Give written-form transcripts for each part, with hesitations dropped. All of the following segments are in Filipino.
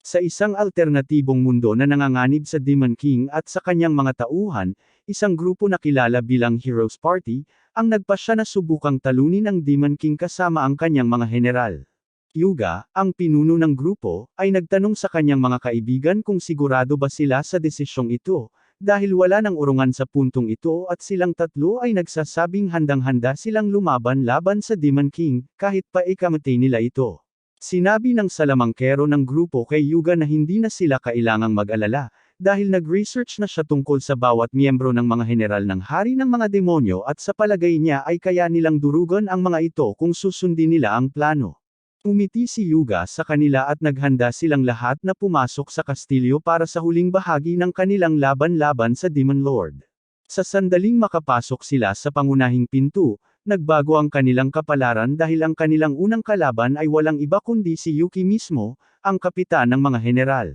Sa isang alternatibong mundo na nanganganib sa Demon King at sa kanyang mga tauhan, isang grupo na kilala bilang Heroes Party, ang nagpasya na subukang talunin ang Demon King kasama ang kanyang mga general. Yuga, ang pinuno ng grupo, ay nagtanong sa kanyang mga kaibigan kung sigurado ba sila sa desisyong ito, dahil wala nang urungan sa puntong ito at silang tatlo ay nagsasabing handang-handa silang lumaban laban sa Demon King, kahit pa ikamatay nila ito. Sinabi ng salamangkero ng grupo kay Yuga na hindi na sila kailangang mag-alala, dahil nag-research na siya tungkol sa bawat miyembro ng mga general ng hari ng mga demonyo at sa palagay niya ay kaya nilang durugan ang mga ito kung susundin nila ang plano. Umiti si Yuga sa kanila at naghanda silang lahat na pumasok sa kastilyo para sa huling bahagi ng kanilang laban-laban sa Demon Lord. Sa sandaling makapasok sila sa pangunahing pinto, nagbago ang kanilang kapalaran dahil ang kanilang unang kalaban ay walang iba kundi si Yuki mismo, ang kapitan ng mga general.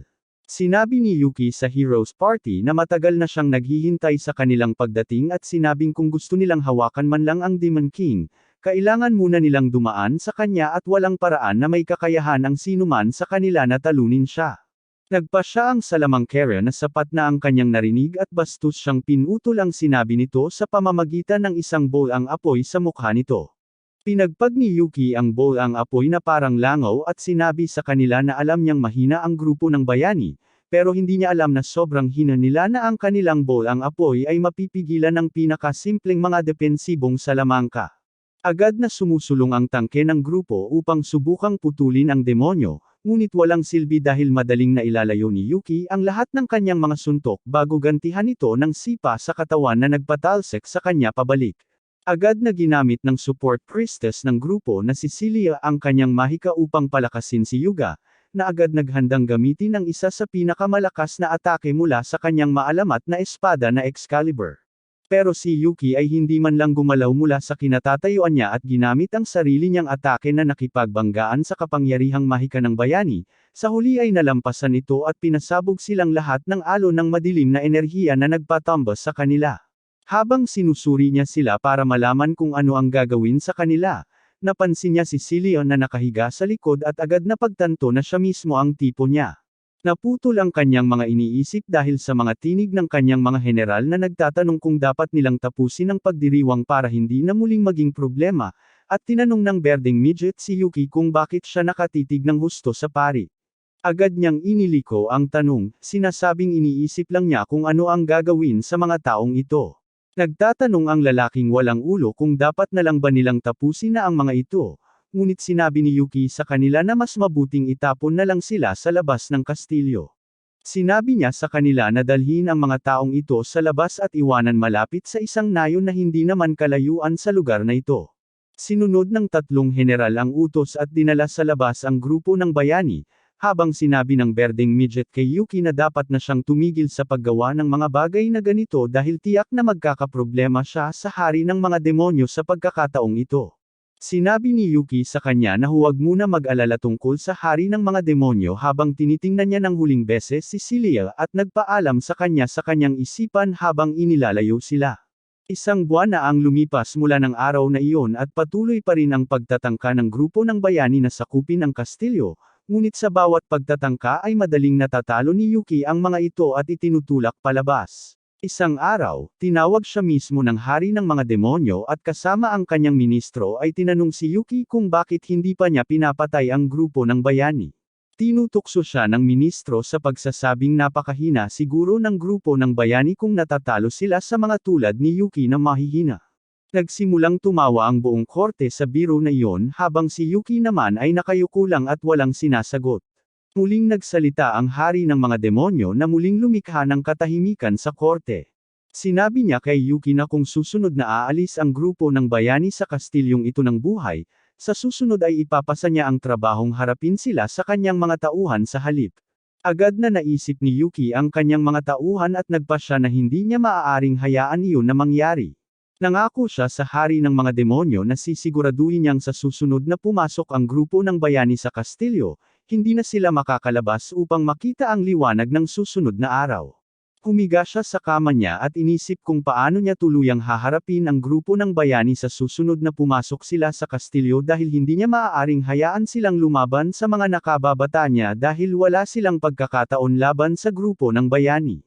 Sinabi ni Yuki sa Heroes Party na matagal na siyang naghihintay sa kanilang pagdating at sinabing kung gusto nilang hawakan man lang ang Demon King, kailangan muna nilang dumaan sa kanya at walang paraan na may kakayahan ang sinuman sa kanila na talunin siya. Nagpasya ang salamangkera na sapat na ang kanyang narinig at bastos siyang pinutol ang sinabi nito sa pamamagitan ng isang bowl ang apoy sa mukha nito. Pinagpag ni Yuki ang bowl ang apoy na parang langaw at sinabi sa kanila na alam niyang mahina ang grupo ng bayani, pero hindi niya alam na sobrang hina nila na ang kanilang bowl ang apoy ay mapipigilan ng pinakasimpleng mga depensibong salamangka. Agad na sumusulong ang tangke ng grupo upang subukang putulin ang demonyo, ngunit walang silbi dahil madaling na ilalayo ni Yuki ang lahat ng kanyang mga suntok bago gantihan ito ng sipa sa katawan na nagpatalsik sa kanya pabalik. Agad na ginamit ng support priestess ng grupo na si Celia ang kanyang mahika upang palakasin si Yuga, na agad naghandang gamitin ang isa sa pinakamalakas na atake mula sa kanyang maalamat na espada na Excalibur. Pero si Yuki ay hindi man lang gumalaw mula sa kinatatayuan niya at ginamit ang sarili niyang atake na nakipagbanggaan sa kapangyarihang mahika ng bayani, sa huli ay nalampasan ito at pinasabog silang lahat ng alon ng madilim na enerhiya na nagpatambas sa kanila. Habang sinusuri niya sila para malaman kung ano ang gagawin sa kanila, napansin niya si Celia na nakahiga sa likod at agad na pagtanto na siya mismo ang tipo niya. Naputol ang kanyang mga iniisip dahil sa mga tinig ng kanyang mga general na nagtatanong kung dapat nilang tapusin ang pagdiriwang para hindi na muling maging problema, at tinanong ng berdeng midget si Yuki kung bakit siya nakatitig ng husto sa pari. Agad niyang iniliko ang tanong, sinasabing iniisip lang niya kung ano ang gagawin sa mga taong ito. Nagtatanong ang lalaking walang ulo kung dapat na lang ba nilang tapusin na ang mga ito. Ngunit sinabi ni Yuki sa kanila na mas mabuting itapon na lang sila sa labas ng kastilyo. Sinabi niya sa kanila na dalhin ang mga taong ito sa labas at iwanan malapit sa isang nayon na hindi naman kalayuan sa lugar na ito. Sinunod ng tatlong general ang utos at dinala sa labas ang grupo ng bayani, habang sinabi ng berdeng midget kay Yuki na dapat na siyang tumigil sa paggawa ng mga bagay na ganito dahil tiyak na magkakaproblema siya sa hari ng mga demonyo sa pagkakataong ito. Sinabi ni Yuki sa kanya na huwag muna mag-alala tungkol sa hari ng mga demonyo habang tinitingnan niya ng huling beses si Celia at nagpaalam sa kanyang isipan habang inilalayo sila. Isang buwan na ang lumipas mula ng araw na iyon at patuloy pa rin ang pagtatangka ng grupo ng bayani na sakupin ang kastilyo, ngunit sa bawat pagtatangka ay madaling natatalo ni Yuki ang mga ito at itinutulak palabas. Isang araw, tinawag siya mismo ng hari ng mga demonyo at kasama ang kanyang ministro ay tinanong si Yuki kung bakit hindi pa niya pinapatay ang grupo ng bayani. Tinutukso siya ng ministro sa pagsasabing napakahina siguro ng grupo ng bayani kung natatalo sila sa mga tulad ni Yuki na mahihina. Nagsimulang tumawa ang buong korte sa biro na iyon habang si Yuki naman ay nakayuko lang at walang sinasagot. Muling nagsalita ang hari ng mga demonyo na muling lumikha ng katahimikan sa korte. Sinabi niya kay Yuki na kung susunod na aalis ang grupo ng bayani sa kastilyong ito ng buhay, sa susunod ay ipapasa niya ang trabahong harapin sila sa kanyang mga tauhan sa halip. Agad na naisip ni Yuki ang kanyang mga tauhan at nagpasya na hindi niya maaaring hayaan iyon na mangyari. Nangako siya sa hari ng mga demonyo na sisiguraduhin niyang sa susunod na pumasok ang grupo ng bayani sa kastilyo, hindi na sila makakalabas upang makita ang liwanag ng susunod na araw. Humiga siya sa kama niya at inisip kung paano niya tuluyang haharapin ang grupo ng bayani sa susunod na pumasok sila sa kastilyo dahil hindi niya maaaring hayaan silang lumaban sa mga nakababata niya dahil wala silang pagkakataon laban sa grupo ng bayani.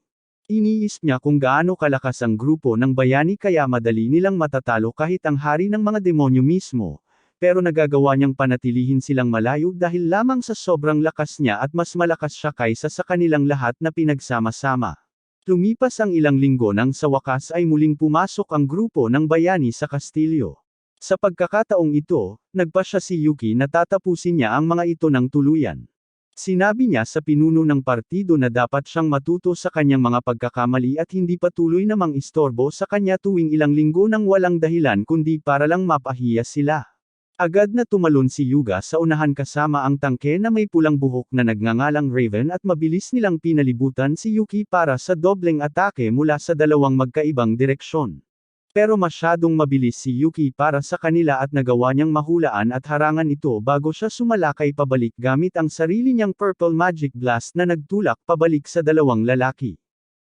Iniisip niya kung gaano kalakas ang grupo ng bayani kaya madali nilang matatalo kahit ang hari ng mga demonyo mismo, pero nagagawa niyang panatilihin silang malayo dahil lamang sa sobrang lakas niya at mas malakas siya kaysa sa kanilang lahat na pinagsama-sama. Lumipas ang ilang linggo nang sa wakas ay muling pumasok ang grupo ng bayani sa kastilyo. Sa pagkakataong ito, nagpasya si Yuki na tatapusin niya ang mga ito ng tuluyan. Sinabi niya sa pinuno ng partido na dapat siyang matuto sa kanyang mga pagkakamali at hindi patuloy na mang-istorbo sa kanya tuwing ilang linggo nang walang dahilan kundi para lang mapahiya sila. Agad na tumalon si Yuga sa unahan kasama ang tangke na may pulang buhok na nagngangalang Raven at mabilis nilang pinalibutan si Yuki para sa dobleng atake mula sa dalawang magkaibang direksyon. Pero masyadong mabilis si Yuki para sa kanila at nagawa niyang mahulaan at harangan ito bago siya sumalakay pabalik gamit ang sarili niyang Purple Magic Blast na nagtulak pabalik sa dalawang lalaki.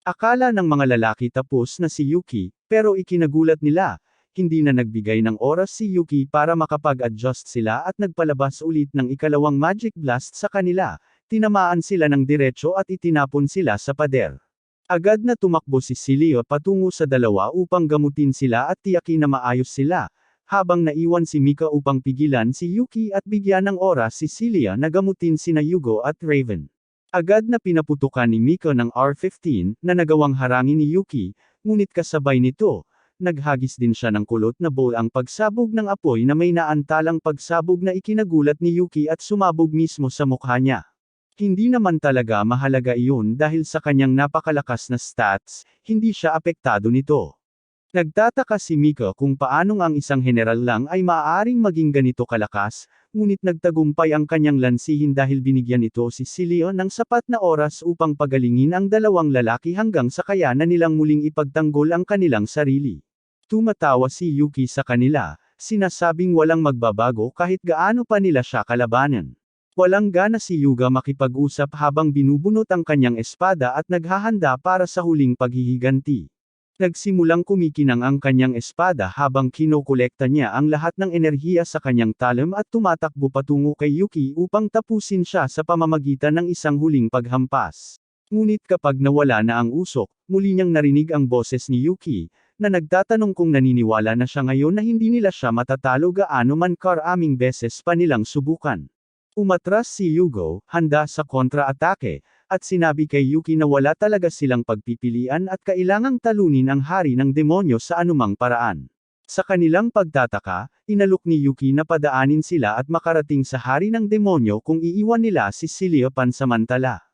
Akala ng mga lalaki tapos na si Yuki, pero ikinagulat nila. Hindi na nagbigay ng oras si Yuki para makapag-adjust sila at nagpalabas ulit ng ikalawang Magic Blast sa kanila, tinamaan sila ng diretso at itinapon sila sa pader. Agad na tumakbo si Celia patungo sa dalawa upang gamutin sila at tiyakin na maayos sila, habang naiwan si Mika upang pigilan si Yuki at bigyan ng oras si Celia na gamutin sina Yugo at Raven. Agad na pinaputukan ni Mika ng R15 na nagawang harangin ni Yuki, ngunit kasabay nito, naghagis din siya ng kulot na bowl ang pagsabog ng apoy na may naantalang pagsabog na ikinagulat ni Yuki at sumabog mismo sa mukha niya. Hindi naman talaga mahalaga iyon dahil sa kanyang napakalakas na stats, hindi siya apektado nito. Nagtataka si Mika kung paanong ang isang general lang ay maaaring maging ganito kalakas, ngunit nagtagumpay ang kanyang lansihin dahil binigyan ito si Celia ng sapat na oras upang pagalingin ang dalawang lalaki hanggang sa kayanan nilang muling ipagtanggol ang kanilang sarili. Tumatawa si Yuki sa kanila, sinasabing walang magbabago kahit gaano pa nila siya kalabanan. Walang gana si Yuga makipag-usap habang binubunot ang kanyang espada at naghahanda para sa huling paghihiganti. Nagsimulang kumikinang ang kanyang espada habang kinokolekta niya ang lahat ng enerhiya sa kanyang talem at tumatakbo patungo kay Yuki upang tapusin siya sa pamamagitan ng isang huling paghampas. Ngunit kapag nawala na ang usok, muli niyang narinig ang boses ni Yuki, na nagtatanong kung naniniwala na siya ngayon na hindi nila siya matatalo gaano man karaming beses pa nilang subukan. Umatras si Yugo, handa sa kontra-atake, at sinabi kay Yuki na wala talaga silang pagpipilian at kailangang talunin ang hari ng demonyo sa anumang paraan. Sa kanilang pagtataka, inalok ni Yuki na padaanin sila at makarating sa hari ng demonyo kung iiwan nila si Celia pansamantala.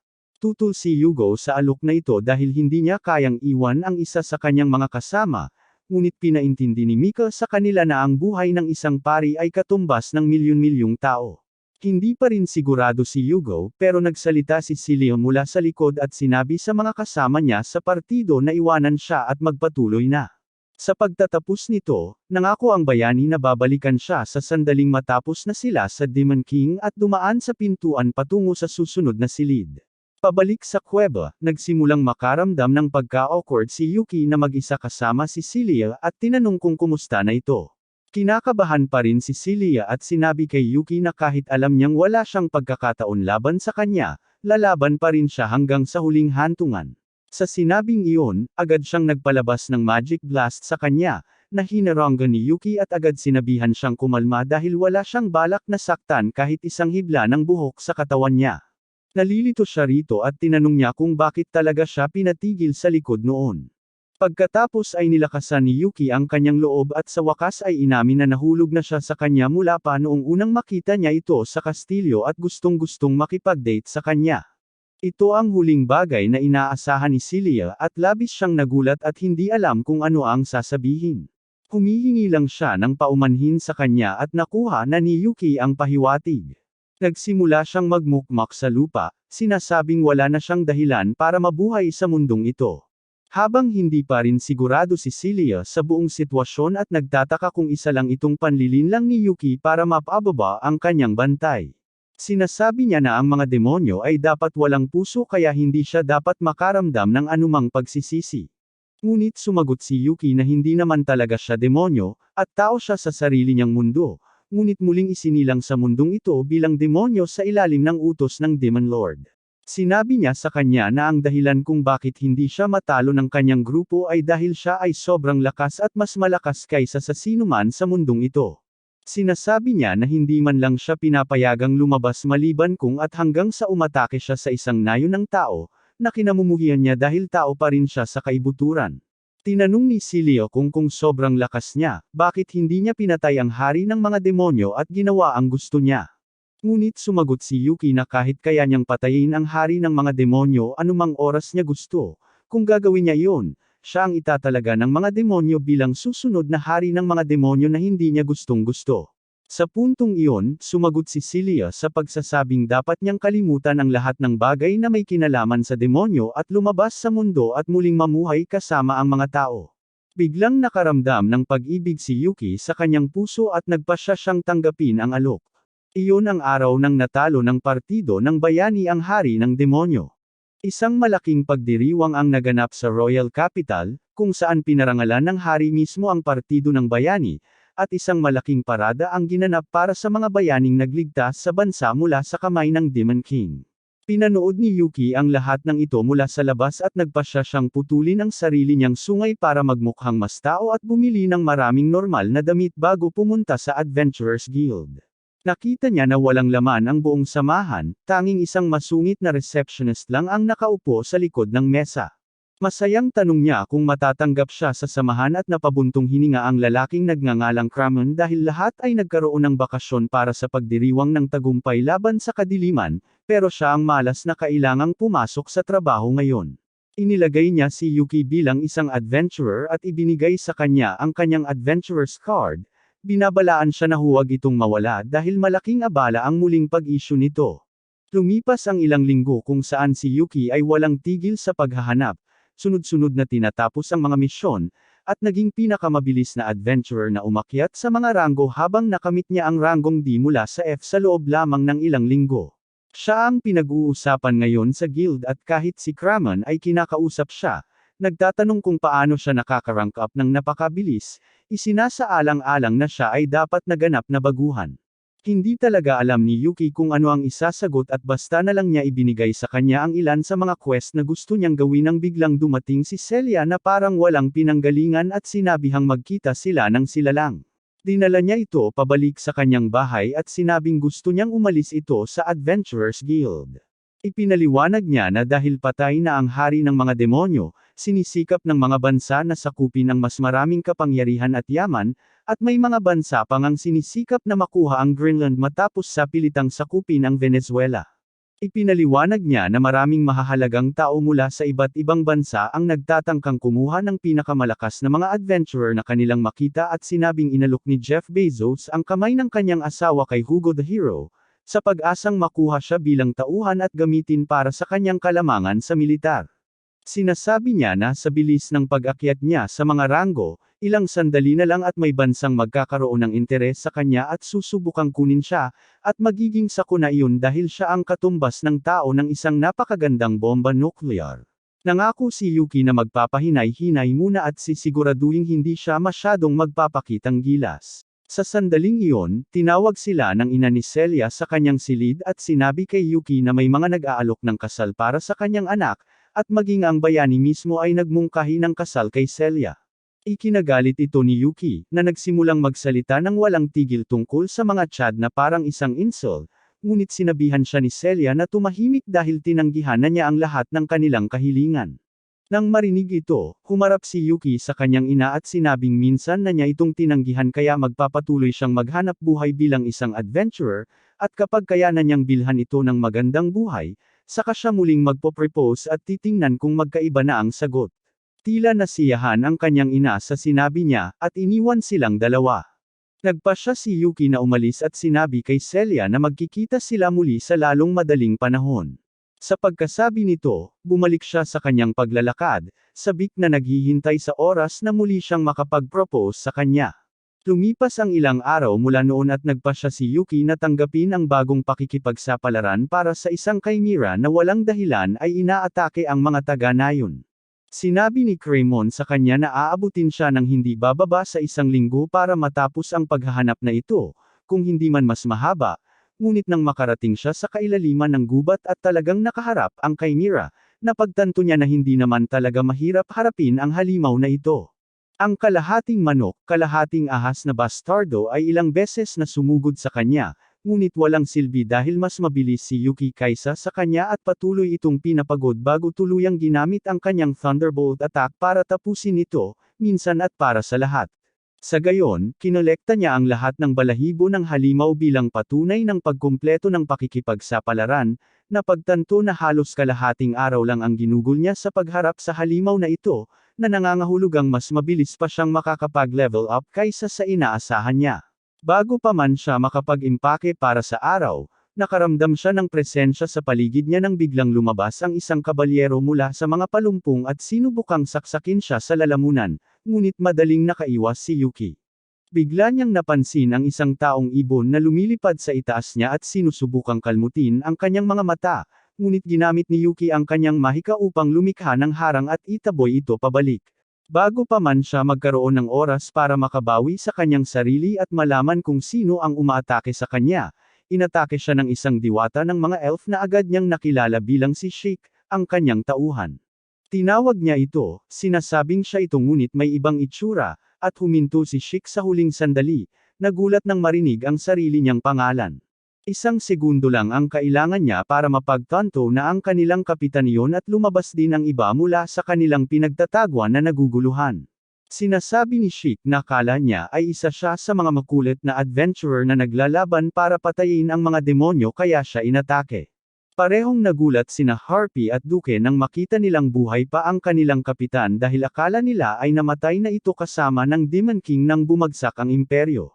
Tutol si Yugo sa alok na ito dahil hindi niya kayang iwan ang isa sa kanyang mga kasama, ngunit pinaintindi ni Mika sa kanila na ang buhay ng isang pari ay katumbas ng milyon-milyong tao. Hindi pa rin sigurado si Yugo pero nagsalita si Celia mula sa likod at sinabi sa mga kasama niya sa partido na iwanan siya at magpatuloy na. Sa pagtatapos nito, nangako ang bayani na babalikan siya sa sandaling matapos na sila sa Demon King at dumaan sa pintuan patungo sa susunod na silid. Pabalik sa kuweba, nagsimulang makaramdam ng pagka-awkward si Yuki na mag-isa kasama si Celia at tinanong kung kumusta na ito. Kinakabahan pa rin si Celia at sinabi kay Yuki na kahit alam niyang wala siyang pagkakataon laban sa kanya, lalaban pa rin siya hanggang sa huling hantungan. Sa sinabing iyon, agad siyang nagpalabas ng Magic Blast sa kanya, na hinaranggan ni Yuki at agad sinabihan siyang kumalma dahil wala siyang balak na saktan kahit isang hibla ng buhok sa katawan niya. Nalilito siya rito at tinanong niya kung bakit talaga siya pinatigil sa likod noon. Pagkatapos ay nilakasan ni Yuki ang kanyang loob at sa wakas ay inamin na nahulog na siya sa kanya mula pa noong unang makita niya ito sa kastilyo at gustong-gustong makipag-date sa kanya. Ito ang huling bagay na inaasahan ni Celia at labis siyang nagulat at hindi alam kung ano ang sasabihin. Humihingi lang siya ng paumanhin sa kanya at nakuha na ni Yuki ang pahiwatig. Nagsimula siyang magmukmak sa lupa, sinasabing wala na siyang dahilan para mabuhay sa mundong ito. Habang hindi pa rin sigurado si Celia sa buong sitwasyon at nagtataka kung isa lang itong panlilin lang ni Yuki para mapababa ang kanyang bantay. Sinasabi niya na ang mga demonyo ay dapat walang puso kaya hindi siya dapat makaramdam ng anumang pagsisisi. Ngunit sumagot si Yuki na hindi naman talaga siya demonyo, at tao siya sa sarili niyang mundo, ngunit muling isinilang sa mundong ito bilang demonyo sa ilalim ng utos ng Demon Lord. Sinabi niya sa kanya na ang dahilan kung bakit hindi siya matalo ng kanyang grupo ay dahil siya ay sobrang lakas at mas malakas kaysa sa sinuman sa mundong ito. Sinasabi niya na hindi man lang siya pinapayagang lumabas maliban kung at hanggang sa umatake siya sa isang nayon ng tao, na kinamumuhian niya dahil tao pa rin siya sa kaibuturan. Tinanong ni Silio kung sobrang lakas niya, bakit hindi niya pinatay ang hari ng mga demonyo at ginawa ang gusto niya. Ngunit sumagot si Yuki na kahit kaya niyang patayin ang hari ng mga demonyo anumang oras niya gusto, kung gagawin niya iyon, siya ang itatalaga ng mga demonyo bilang susunod na hari ng mga demonyo na hindi niya gustong gusto. Sa puntong iyon, sumagot si Celia sa pagsasabing dapat niyang kalimutan ang lahat ng bagay na may kinalaman sa demonyo at lumabas sa mundo at muling mamuhay kasama ang mga tao. Biglang nakaramdam ng pag-ibig si Yuki sa kanyang puso at nagpasya siyang tanggapin ang alok. Iyon ang araw ng natalo ng partido ng bayani ang hari ng demonyo. Isang malaking pagdiriwang ang naganap sa Royal Capital, kung saan pinarangalan ng hari mismo ang partido ng bayani, at isang malaking parada ang ginanap para sa mga bayaning nagligtas sa bansa mula sa kamay ng Demon King. Pinanood ni Yuki ang lahat ng ito mula sa labas at nagpasya siyang putulin ang sarili niyang sungay para magmukhang mas tao at bumili ng maraming normal na damit bago pumunta sa Adventurers Guild. Nakita niya na walang laman ang buong samahan, tanging isang masungit na receptionist lang ang nakaupo sa likod ng mesa. Masayang tanong niya kung matatanggap siya sa samahan at napabuntong hininga ang lalaking nagngangalang Kramen dahil lahat ay nagkaroon ng bakasyon para sa pagdiriwang ng tagumpay laban sa kadiliman, pero siya ang malas na kailangang pumasok sa trabaho ngayon. Inilagay niya si Yuki bilang isang adventurer at ibinigay sa kanya ang kanyang adventurer's card. Binabalaan siya na huwag itong mawala dahil malaking abala ang muling pag-issue nito. Lumipas ang ilang linggo kung saan si Yuki ay walang tigil sa paghahanap, sunod-sunod na tinatapos ang mga misyon, at naging pinakamabilis na adventurer na umakyat sa mga ranggo habang nakamit niya ang ranggong D mula sa F sa loob lamang ng ilang linggo. Siya ang pinag-uusapan ngayon sa guild at kahit si Kramen ay kinakausap siya, nagtatanong kung paano siya nakaka-rank up ng napakabilis, isinasaalang-alang na siya ay dapat naganap na baguhan. Hindi talaga alam ni Yuki kung ano ang isasagot at basta na lang niya ibinigay sa kanya ang ilan sa mga quest na gusto niyang gawin nang biglang dumating si Celia na parang walang pinanggalingan at sinabihang magkita sila nang sila lang. Dinala niya ito pabalik sa kanyang bahay at sinabing gusto niyang umalis ito sa Adventurers Guild. Ipinaliwanag niya na dahil patay na ang hari ng mga demonyo, sinisikap ng mga bansa na sakupin ang mas maraming kapangyarihan at yaman, at may mga bansa pang ang sinisikap na makuha ang Greenland matapos sa pilitang sakupin ang Venezuela. Ipinaliwanag niya na maraming mahahalagang tao mula sa iba't ibang bansa ang nagtatangkang kumuha ng pinakamalakas na mga adventurer na kanilang makita at sinabing inalok ni Jeff Bezos ang kamay ng kanyang asawa kay Hugo the Hero, sa pag-asang makuha siya bilang tauhan at gamitin para sa kanyang kalamangan sa militar. Sinasabi niya na sa bilis ng pag-akyat niya sa mga ranggo, ilang sandali na lang at may bansang magkakaroon ng interes sa kanya at susubukang kunin siya, at magiging sakuna iyon dahil siya ang katumbas ng tao ng isang napakagandang bomba nuklear. Nangako si Yuki na magpapahinay-hinay muna at sisiguraduhin hindi siya masyadong magpapakitang gilas. Sa sandaling iyon, tinawag sila ng ina ni Celia sa kanyang silid at sinabi kay Yuki na may mga nag-aalok ng kasal para sa kanyang anak, at maging ang bayani mismo ay nagmungkahi ng kasal kay Celia. Ikinagalit ito ni Yuki, na nagsimulang magsalita ng walang tigil tungkol sa mga Chad na parang isang insult, ngunit sinabihan siya ni Celia na tumahimik dahil tinanggihan na niya ang lahat ng kanilang kahilingan. Nang marinig ito, humarap si Yuki sa kanyang ina at sinabing minsan na niya itong tinanggihan kaya magpapatuloy siyang maghanap buhay bilang isang adventurer, at kapag kaya na niyang bilhan ito ng magandang buhay, saka siya muling magpo-propose at titingnan kung magkaiba na ang sagot. Tila nasiyahan ang kanyang ina sa sinabi niya, at iniwan silang dalawa. Nagpasya si Yuki na umalis at sinabi kay Celia na magkikita sila muli sa lalong madaling panahon. Sa pagkasabi nito, bumalik siya sa kanyang paglalakad, sabik na naghihintay sa oras na muli siyang makapag-propose sa kanya. Lumipas ang ilang araw mula noon at nagpasya si Yuki na tanggapin ang bagong pakikipagsapalaran para sa isang chimera na walang dahilan ay inaatake ang mga taga-nayon. Sinabi ni Cremon sa kanya na aabutin siya ng hindi bababa sa 1 linggo para matapos ang paghahanap na ito, kung hindi man mas mahaba, ngunit nang makarating siya sa kailaliman ng gubat at talagang nakaharap ang chimera, napagtanto niya na hindi naman talaga mahirap harapin ang halimaw na ito. Ang kalahating manok, kalahating ahas na bastardo ay ilang beses na sumugod sa kanya, ngunit walang silbi dahil mas mabilis si Yuki kaysa sa kanya at patuloy itong pinapagod bago tuluyang ginamit ang kanyang Thunderbolt attack para tapusin ito, minsan at para sa lahat. Sa gayon, kinolekta niya ang lahat ng balahibo ng halimaw bilang patunay ng pagkumpleto ng pakikipagsapalaran, napagtanto na halos kalahating araw lang ang ginugol niya sa pagharap sa halimaw na ito, na nangangahulugang mas mabilis pa siyang makakapag-level up kaysa sa inaasahan niya. Bago pa man siya makapag-impake para sa araw, nakaramdam siya ng presensya sa paligid niya nang biglang lumabas ang isang kabalyero mula sa mga palumpong at sinubukang saksakin siya sa lalamunan, ngunit madaling nakaiwas si Yuki. Bigla niyang napansin ang isang taong ibon na lumilipad sa itaas niya at sinusubukang kalmutin ang kanyang mga mata, ngunit ginamit ni Yuki ang kanyang mahika upang lumikha ng harang at itaboy ito pabalik. Bago pa man siya magkaroon ng oras para makabawi sa kanyang sarili at malaman kung sino ang umaatake sa kanya, inatake siya ng isang diwata ng mga elf na agad niyang nakilala bilang si Sheik, ang kanyang tauhan. Tinawag niya ito, sinasabing siya ito ngunit may ibang itsura, at huminto si Sheik sa huling sandali, nagulat nang marinig ang sarili niyang pangalan. 1 segundo lang ang kailangan niya para mapagtanto na ang kanilang kapitan iyon at lumabas din ang iba mula sa kanilang pinagtataguan na naguguluhan. Sinasabi ni Sheik na akala niya ay isa siya sa mga makulit na adventurer na naglalaban para patayin ang mga demonyo kaya siya inatake. Parehong nagulat sina Harpy at Duke nang makita nilang buhay pa ang kanilang kapitan dahil akala nila ay namatay na ito kasama ng Demon King nang bumagsak ang imperyo.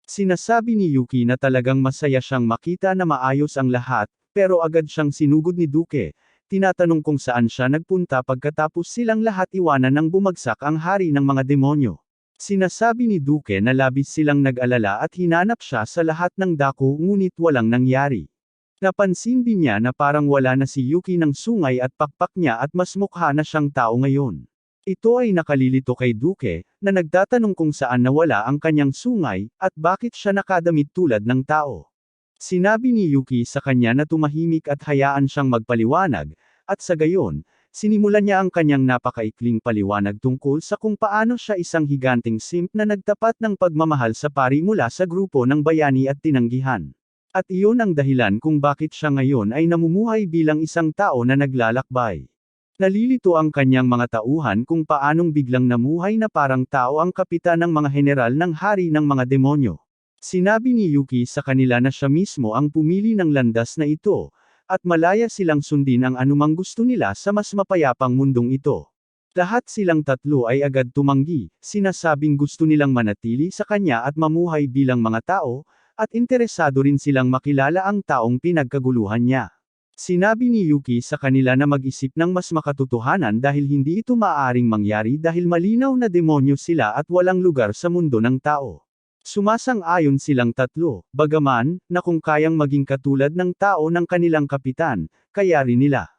Sinasabi ni Yuki na talagang masaya siyang makita na maayos ang lahat, pero agad siyang sinugod ni Duke, tinatanong kung saan siya nagpunta pagkatapos silang lahat iwanan nang bumagsak ang hari ng mga demonyo. Sinasabi ni Duke na labis silang nag-alala at hinanap siya sa lahat ng dako ngunit walang nangyari. Napansin din niya na parang wala na si Yuki ng sungay at pakpak niya at mas mukha na siyang tao ngayon. Ito ay nakalilito kay Duke, na nagtatanong kung saan nawala ang kanyang sungay, at bakit siya nakadamit tulad ng tao. Sinabi ni Yuki sa kanya na tumahimik at hayaan siyang magpaliwanag, at sa gayon, sinimulan niya ang kanyang napakaikling paliwanag tungkol sa kung paano siya isang higanting simp na nagtapat ng pagmamahal sa pari mula sa grupo ng bayani at tinanggihan. At iyon ang dahilan kung bakit siya ngayon ay namumuhay bilang isang tao na naglalakbay. Nalilito ang kanyang mga tauhan kung paanong biglang namuhay na parang tao ang kapitan ng mga general ng hari ng mga demonyo. Sinabi ni Yuki sa kanila na siya mismo ang pumili ng landas na ito, at malaya silang sundin ang anumang gusto nila sa mas mapayapang mundong ito. Lahat silang tatlo ay agad tumanggi, sinasabing gusto nilang manatili sa kanya at mamuhay bilang mga tao, at interesado rin silang makilala ang taong pinagkaguluhan niya. Sinabi ni Yuki sa kanila na mag-isip ng mas makatotohanan dahil hindi ito maaaring mangyari dahil malinaw na demonyo sila at walang lugar sa mundo ng tao. Sumasang-ayon silang tatlo, bagaman, na kung kayang maging katulad ng tao ng kanilang kapitan, kaya rin nila.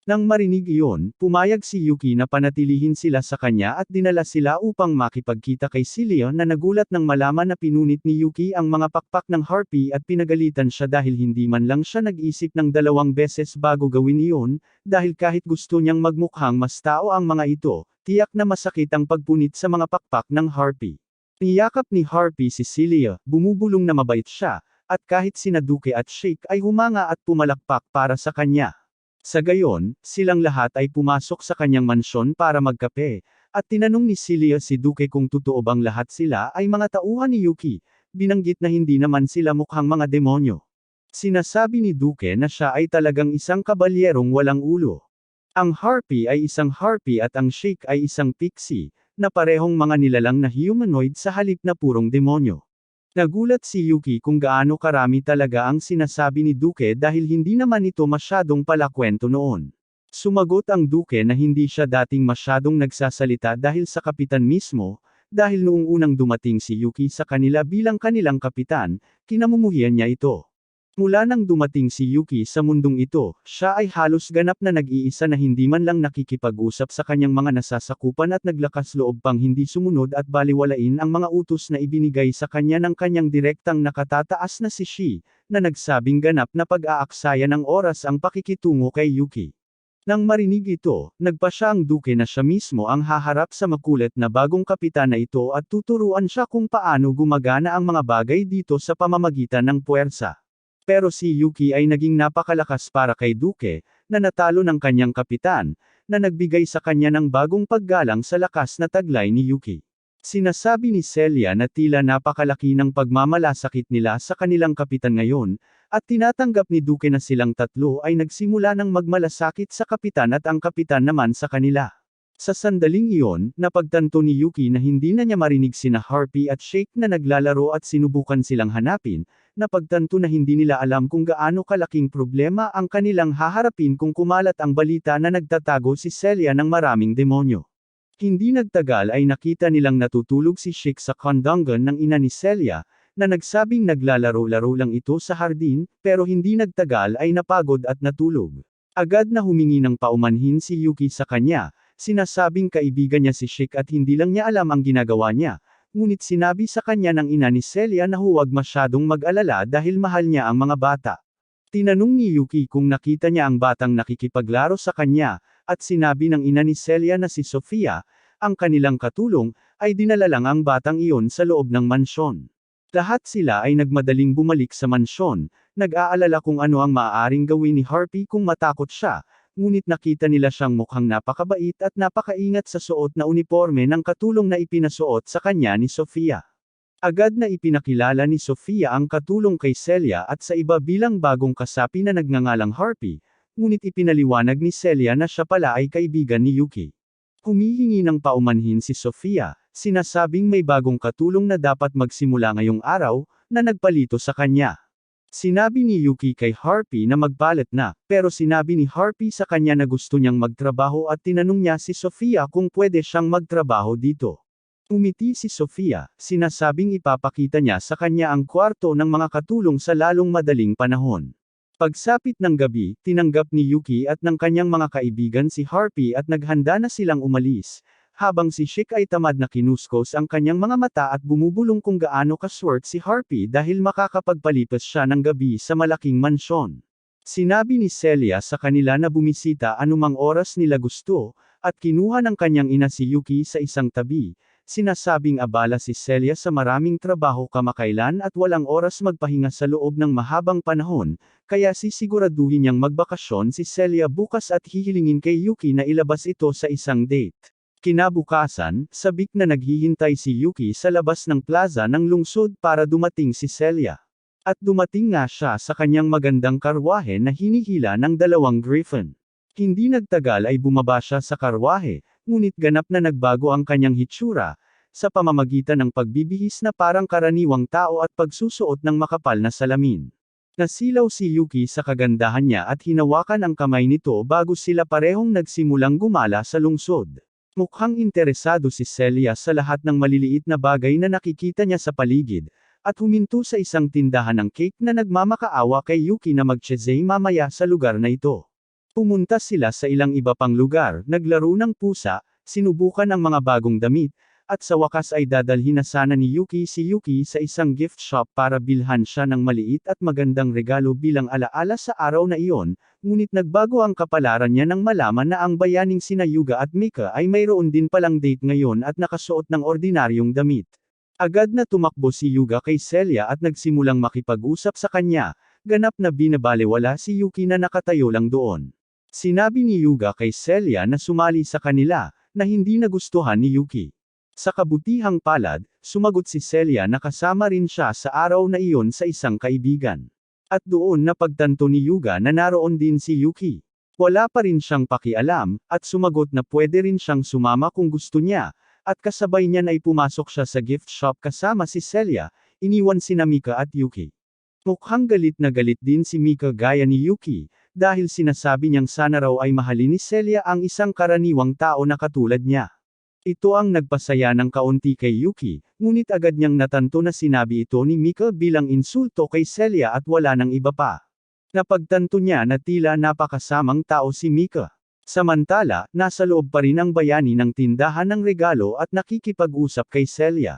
Nang marinig iyon, pumayag si Yuki na panatilihin sila sa kanya at dinala sila upang makipagkita kay Celia na nagulat nang malaman na pinunit ni Yuki ang mga pakpak ng Harpy at pinagalitan siya dahil hindi man lang siya nag-isip ng 2 beses bago gawin iyon, dahil kahit gusto niyang magmukhang mas tao ang mga ito, tiyak na masakit ang pagpunit sa mga pakpak ng Harpy. Niyakap ni Harpy si Celia, bumubulong na mabait siya, at kahit sina Duke at Sheik ay humanga at pumalakpak para sa kanya. Sa gayon, silang lahat ay pumasok sa kanyang mansyon para magkape, at tinanong ni Celia si Duke kung totoo bang lahat sila ay mga tauhan ni Yuki, binanggit na hindi naman sila mukhang mga demonyo. Sinasabi ni Duke na siya ay talagang isang kabalyerong walang ulo. Ang Harpy ay isang Harpy at ang Sheik ay isang pixie, na parehong mga nilalang na humanoid sa halip na purong demonyo. Nagulat si Yuki kung gaano karami talaga ang sinasabi ni Duke dahil hindi naman ito masyadong palakwento noon. Sumagot ang Duke na hindi siya dating masyadong nagsasalita dahil sa kapitan mismo, dahil noong unang dumating si Yuki sa kanila bilang kanilang kapitan, kinamumuhian niya ito. Mula nang dumating si Yuki sa mundong ito, siya ay halos ganap na nag-iisa na hindi man lang nakikipag-usap sa kanyang mga nasasakupan at naglakas loob pang hindi sumunod at baliwalain ang mga utos na ibinigay sa kanya ng kanyang direktang nakatataas na si Shi, na nagsabing ganap na pag-aaksaya ng oras ang pakikitungo kay Yuki. Nang marinig ito, nagpa siya ang duke na siya mismo ang haharap sa makulit na bagong kapitan na ito at tuturuan siya kung paano gumagana ang mga bagay dito sa pamamagitan ng puwersa. Pero si Yuki ay naging napakalakas para kay Duke, na natalo ng kanyang kapitan, na nagbigay sa kanya ng bagong paggalang sa lakas na taglay ni Yuki. Sinasabi ni Celia na tila napakalaki ng pagmamalasakit nila sa kanilang kapitan ngayon, at tinatanggap ni Duke na silang tatlo ay nagsimula ng magmalasakit sa kapitan at ang kapitan naman sa kanila. Sa sandaling iyon, napagtanto ni Yuki na hindi na niya marinig sina Harpy at Shake na naglalaro at sinubukan silang hanapin, napagtanto na hindi nila alam kung gaano kalaking problema ang kanilang haharapin kung kumalat ang balita na nagtatago si Celia ng maraming demonyo. Hindi nagtagal ay nakita nilang natutulog si Shake sa kondongan ng ina ni Celia, na nagsabing naglalaro-laro lang ito sa hardin, pero hindi nagtagal ay napagod at natulog. Agad na humingi ng paumanhin si Yuki sa kanya, sinasabing kaibigan niya si Shake at hindi lang niya alam ang ginagawa niya, ngunit sinabi sa kanya ng ina ni Celia na huwag masyadong mag-alala dahil mahal niya ang mga bata. Tinanong ni Yuki kung nakita niya ang batang nakikipaglaro sa kanya, at sinabi ng ina ni Celia na si Sofia, ang kanilang katulong, ay dinala lang ang batang iyon sa loob ng mansyon. Lahat sila ay nagmadaling bumalik sa mansyon, nag-aalala kung ano ang maaaring gawin ni Harpy kung matakot siya, ngunit nakita nila siyang mukhang napakabait at napakaingat sa suot na uniforme ng katulong na ipinasuot sa kanya ni Sofia. Agad na ipinakilala ni Sofia ang katulong kay Celia at sa iba bilang bagong kasapi na nagngangalang Harpy, ngunit ipinaliwanag ni Celia na siya pala ay kaibigan ni Yuki. Humihingi ng paumanhin si Sofia, sinasabing may bagong katulong na dapat magsimula ngayong araw, na nagpalito sa kanya. Sinabi ni Yuki kay Harpy na magpalit na, pero sinabi ni Harpy sa kanya na gusto niyang magtrabaho at tinanong niya si Sofia kung pwede siyang magtrabaho dito. Umiti si Sofia, sinasabing ipapakita niya sa kanya ang kwarto ng mga katulong sa lalong madaling panahon. Pagsapit ng gabi, tinanggap ni Yuki at ng kanyang mga kaibigan si Harpy at naghanda na silang umalis, habang si Shake ay tamad na kinuskos ang kanyang mga mata at bumubulong kung gaano kaswerte si Harpy dahil makakapagpalipas siya ng gabi sa malaking mansyon. Sinabi ni Celia sa kanila na bumisita anumang oras nila gusto, at kinuha ng kanyang ina si Yuki sa isang tabi. Sinasabing abala si Celia sa maraming trabaho kamakailan at walang oras magpahinga sa loob ng mahabang panahon, kaya sisiguraduhin niyang magbakasyon si Celia bukas at hihilingin kay Yuki na ilabas ito sa isang date. Kinabukasan, sabik na naghihintay si Yuki sa labas ng plaza ng lungsod para dumating si Celia. At dumating nga siya sa kanyang magandang karwahe na hinihila ng dalawang griffin. Hindi nagtagal ay bumaba siya sa karwahe, ngunit ganap na nagbago ang kanyang hitsura, sa pamamagitan ng pagbibihis na parang karaniwang tao at pagsusuot ng makapal na salamin. Nasilaw si Yuki sa kagandahan niya at hinawakan ang kamay nito bago sila parehong nagsimulang gumala sa lungsod. Mukhang interesado si Celia sa lahat ng maliliit na bagay na nakikita niya sa paligid, at huminto sa isang tindahan ng cake na nagmamakaawa kay Yuki na mag-tsezay mamaya sa lugar na ito. Pumunta sila sa ilang iba pang lugar, naglaro ng pusa, sinubukan ang mga bagong damit, at sa wakas ay dadalhin na sana ni Yuki si Yuki sa isang gift shop para bilhan siya ng maliit at magandang regalo bilang alaala sa araw na iyon, ngunit nagbago ang kapalaran niya nang malaman na ang bayaning sina Yuga at Mika ay mayroon din palang date ngayon at nakasuot ng ordinaryong damit. Agad na tumakbo si Yuga kay Celia at nagsimulang makipag-usap sa kanya, ganap na binabalewala si Yuki na nakatayo lang doon. Sinabi ni Yuga kay Celia na sumali sa kanila, na hindi nagustuhan ni Yuki. Sa kabutihang palad, sumagot si Celia na kasama rin siya sa araw na iyon sa isang kaibigan. At doon napagtanto ni Yuga na naroon din si Yuki. Wala pa rin siyang pakialam, at sumagot na pwede rin siyang sumama kung gusto niya, at kasabay niya na pumasok siya sa gift shop kasama si Celia, iniwan sina Mika at Yuki. Mukhang galit na galit din si Mika gaya ni Yuki, dahil sinasabi niyang sana raw ay mahalin ni Celia ang isang karaniwang tao na katulad niya. Ito ang nagpasaya ng kaunti kay Yuki, ngunit agad niyang natanto na sinabi ito ni Mika bilang insulto kay Celia at wala nang iba pa. Napagtanto niya na tila napakasamang tao si Mika. Samantala, nasa loob pa rin ang bayani ng tindahan ng regalo at nakikipag-usap kay Celia.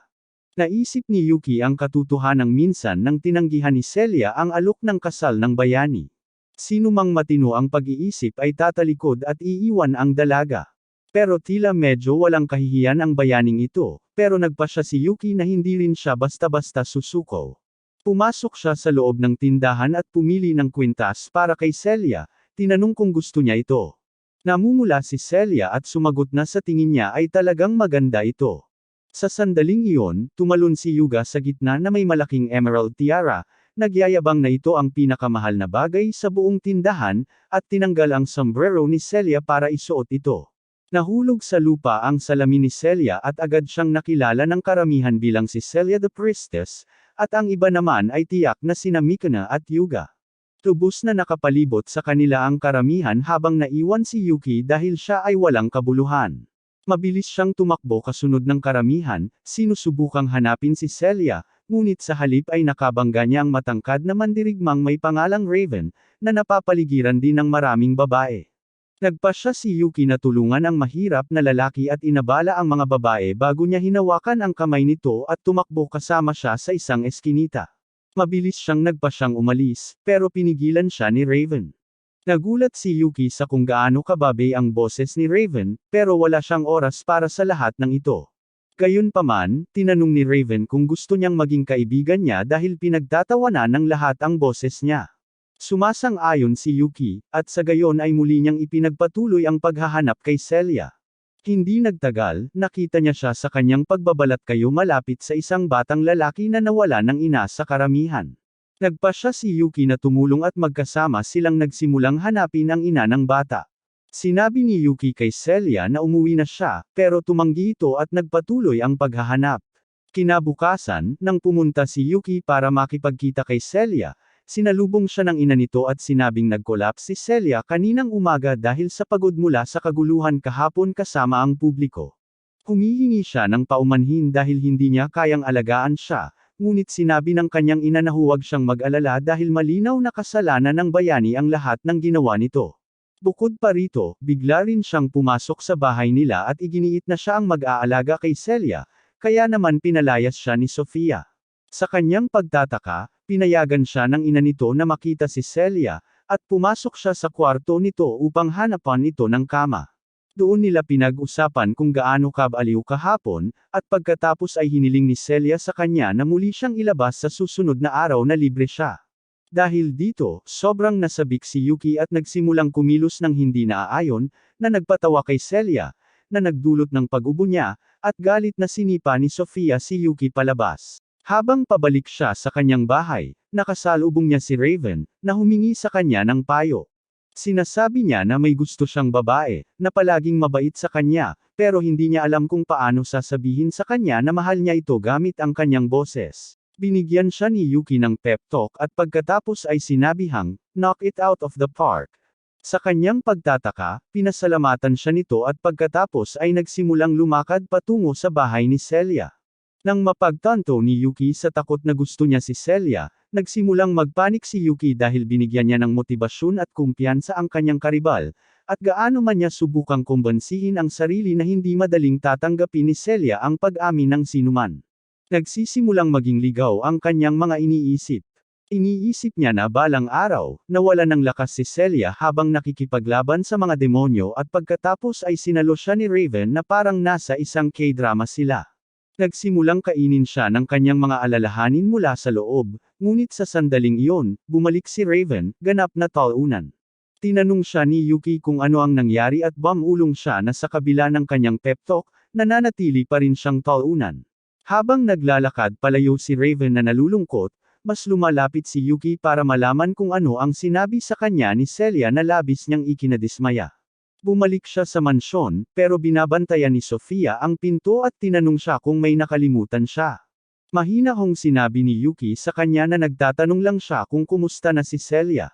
Naisip ni Yuki ang katotohanang minsan nang tinanggihan ni Celia ang alok ng kasal ng bayani. Sino mang matino ang pag-iisip ay tatalikod at iiwan ang dalaga. Pero tila medyo walang kahihiyan ang bayaning ito, pero nagpasya si Yuki na hindi rin siya basta-basta susuko. Pumasok siya sa loob ng tindahan at pumili ng kwintas para kay Celia, tinanong kung gusto niya ito. Namumula si Celia at sumagot na sa tingin niya ay talagang maganda ito. Sa sandaling iyon, tumalon si Yuga sa gitna na may malaking emerald tiara, nagyayabang na ito ang pinakamahal na bagay sa buong tindahan, at tinanggal ang sombrero ni Celia para isuot ito. Nahulog sa lupa ang salamin ni Celia at agad siyang nakilala ng karamihan bilang si Celia the Priestess, at ang iba naman ay tiyak na sina Mikuna at Yuga. Tubos na nakapalibot sa kanila ang karamihan habang naiwan si Yuki dahil siya ay walang kabuluhan. Mabilis siyang tumakbo kasunod ng karamihan, sinusubukang hanapin si Celia, ngunit sa halip ay nakabangga niya ang matangkad na mandirigmang may pangalang Raven, na napapaligiran din ng maraming babae. Nagpasya si Yuki na tulungan ang mahirap na lalaki at inabala ang mga babae bago niya hinawakan ang kamay nito at tumakbo kasama siya sa isang eskinita. Mabilis siyang nagpasyang umalis, pero pinigilan siya ni Raven. Nagulat si Yuki sa kung gaano kababe ang boses ni Raven, pero wala siyang oras para sa lahat ng ito. Gayunpaman, tinanong ni Raven kung gusto niyang maging kaibigan niya dahil pinagtatawanan ng lahat ang boses niya. Sumasang-ayon si Yuki, at sa gayon ay muli niyang ipinagpatuloy ang paghahanap kay Celia. Hindi nagtagal, nakita niya siya sa kanyang pagbabalat kayo malapit sa isang batang lalaki na nawala ng ina sa karamihan. Nagpasya si Yuki na tumulong at magkasama silang nagsimulang hanapin ang ina ng bata. Sinabi ni Yuki kay Celia na umuwi na siya, pero tumanggi ito at nagpatuloy ang paghahanap. Kinabukasan, nang pumunta si Yuki para makipagkita kay Celia, sinalubong siya ng ina nito at sinabing nag-collapse si Celia kaninang umaga dahil sa pagod mula sa kaguluhan kahapon kasama ang publiko. Humihingi siya ng paumanhin dahil hindi niya kayang alagaan siya, ngunit sinabi ng kanyang ina na huwag siyang mag-alala dahil malinaw na kasalanan ng bayani ang lahat ng ginawa nito. Bukod pa rito, bigla rin siyang pumasok sa bahay nila at iginiit na siya ang mag-aalaga kay Celia, kaya naman pinalayas siya ni Sofia. Sa kanyang pagtataka, pinayagan siya ng ina nito na makita si Celia, at pumasok siya sa kwarto nito upang hanapan ito ng kama. Doon nila pinag-usapan kung gaano kabaliw kahapon, at pagkatapos ay hiniling ni Celia sa kanya na muli siyang ilabas sa susunod na araw na libre siya. Dahil dito, sobrang nasabik si Yuki at nagsimulang kumilos ng hindi naaayon, na nagpatawa kay Celia, na nagdulot ng pag-ubo niya, at galit na sinipa ni Sofia si Yuki palabas. Habang pabalik siya sa kanyang bahay, nakasalubong niya si Raven, na humingi sa kanya ng payo. Sinasabi niya na may gusto siyang babae, na palaging mabait sa kanya, pero hindi niya alam kung paano sasabihin sa kanya na mahal niya ito gamit ang kanyang boses. Binigyan siya ni Yuki ng pep talk at pagkatapos ay sinabihang, knock it out of the park. Sa kanyang pagtataka, pinasalamatan siya nito at pagkatapos ay nagsimulang lumakad patungo sa bahay ni Celia. Nang mapagtanto ni Yuki sa takot na gusto niya si Celia, nagsimulang magpanik si Yuki dahil binigyan niya ng motibasyon at kumpiyansa ang kanyang karibal, at gaano man niya subukang kumbansihin ang sarili na hindi madaling tatanggapin ni Celia ang pag-amin ng sinuman. Nagsisimulang maging ligaw ang kanyang mga iniisip. Iniisip niya na balang araw, nawala ng lakas si Celia habang nakikipaglaban sa mga demonyo at pagkatapos ay sinalo siya ni Raven na parang nasa isang K-drama sila. Nagsimulang kainin siya ng kanyang mga alalahanin mula sa loob, ngunit sa sandaling iyon, bumalik si Raven, ganap na talunan. Tinanong siya ni Yuki kung ano ang nangyari at bumulong siya na sa kabila ng kanyang pep talk, nananatili pa rin siyang talunan. Habang naglalakad palayo si Raven na nalulungkot, mas lumalapit si Yuki para malaman kung ano ang sinabi sa kanya ni Celia na labis niyang ikinadismaya. Bumalik siya sa mansyon, pero binabantayan ni Sofia ang pinto at tinanong siya kung may nakalimutan siya. Mahinahong sinabi ni Yuki sa kanya na nagtatanong lang siya kung kumusta na si Celia.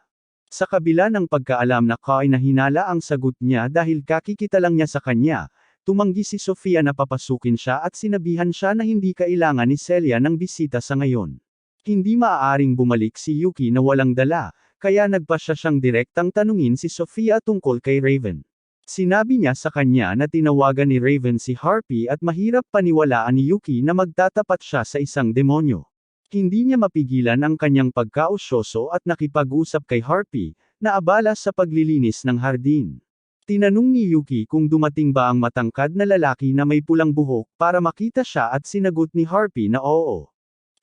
Sa kabila ng pagkaalam na kainahinala ang sagot niya dahil kakikita lang niya sa kanya, tumanggi si Sofia na papasukin siya at sinabihan siya na hindi kailangan ni Celia ng bisita sa ngayon. Hindi maaaring bumalik si Yuki na walang dala, kaya nagpasya siyang direktang tanungin si Sofia tungkol kay Raven. Sinabi niya sa kanya na tinawagan ni Raven si Harpy at mahirap paniwalaan ni Yuki na magtatapat siya sa isang demonyo. Hindi niya mapigilan ang kanyang pagkausyoso at nakipag-usap kay Harpy, na abala sa paglilinis ng hardin. Tinanong ni Yuki kung dumating ba ang matangkad na lalaki na may pulang buhok para makita siya at sinagot ni Harpy na oo.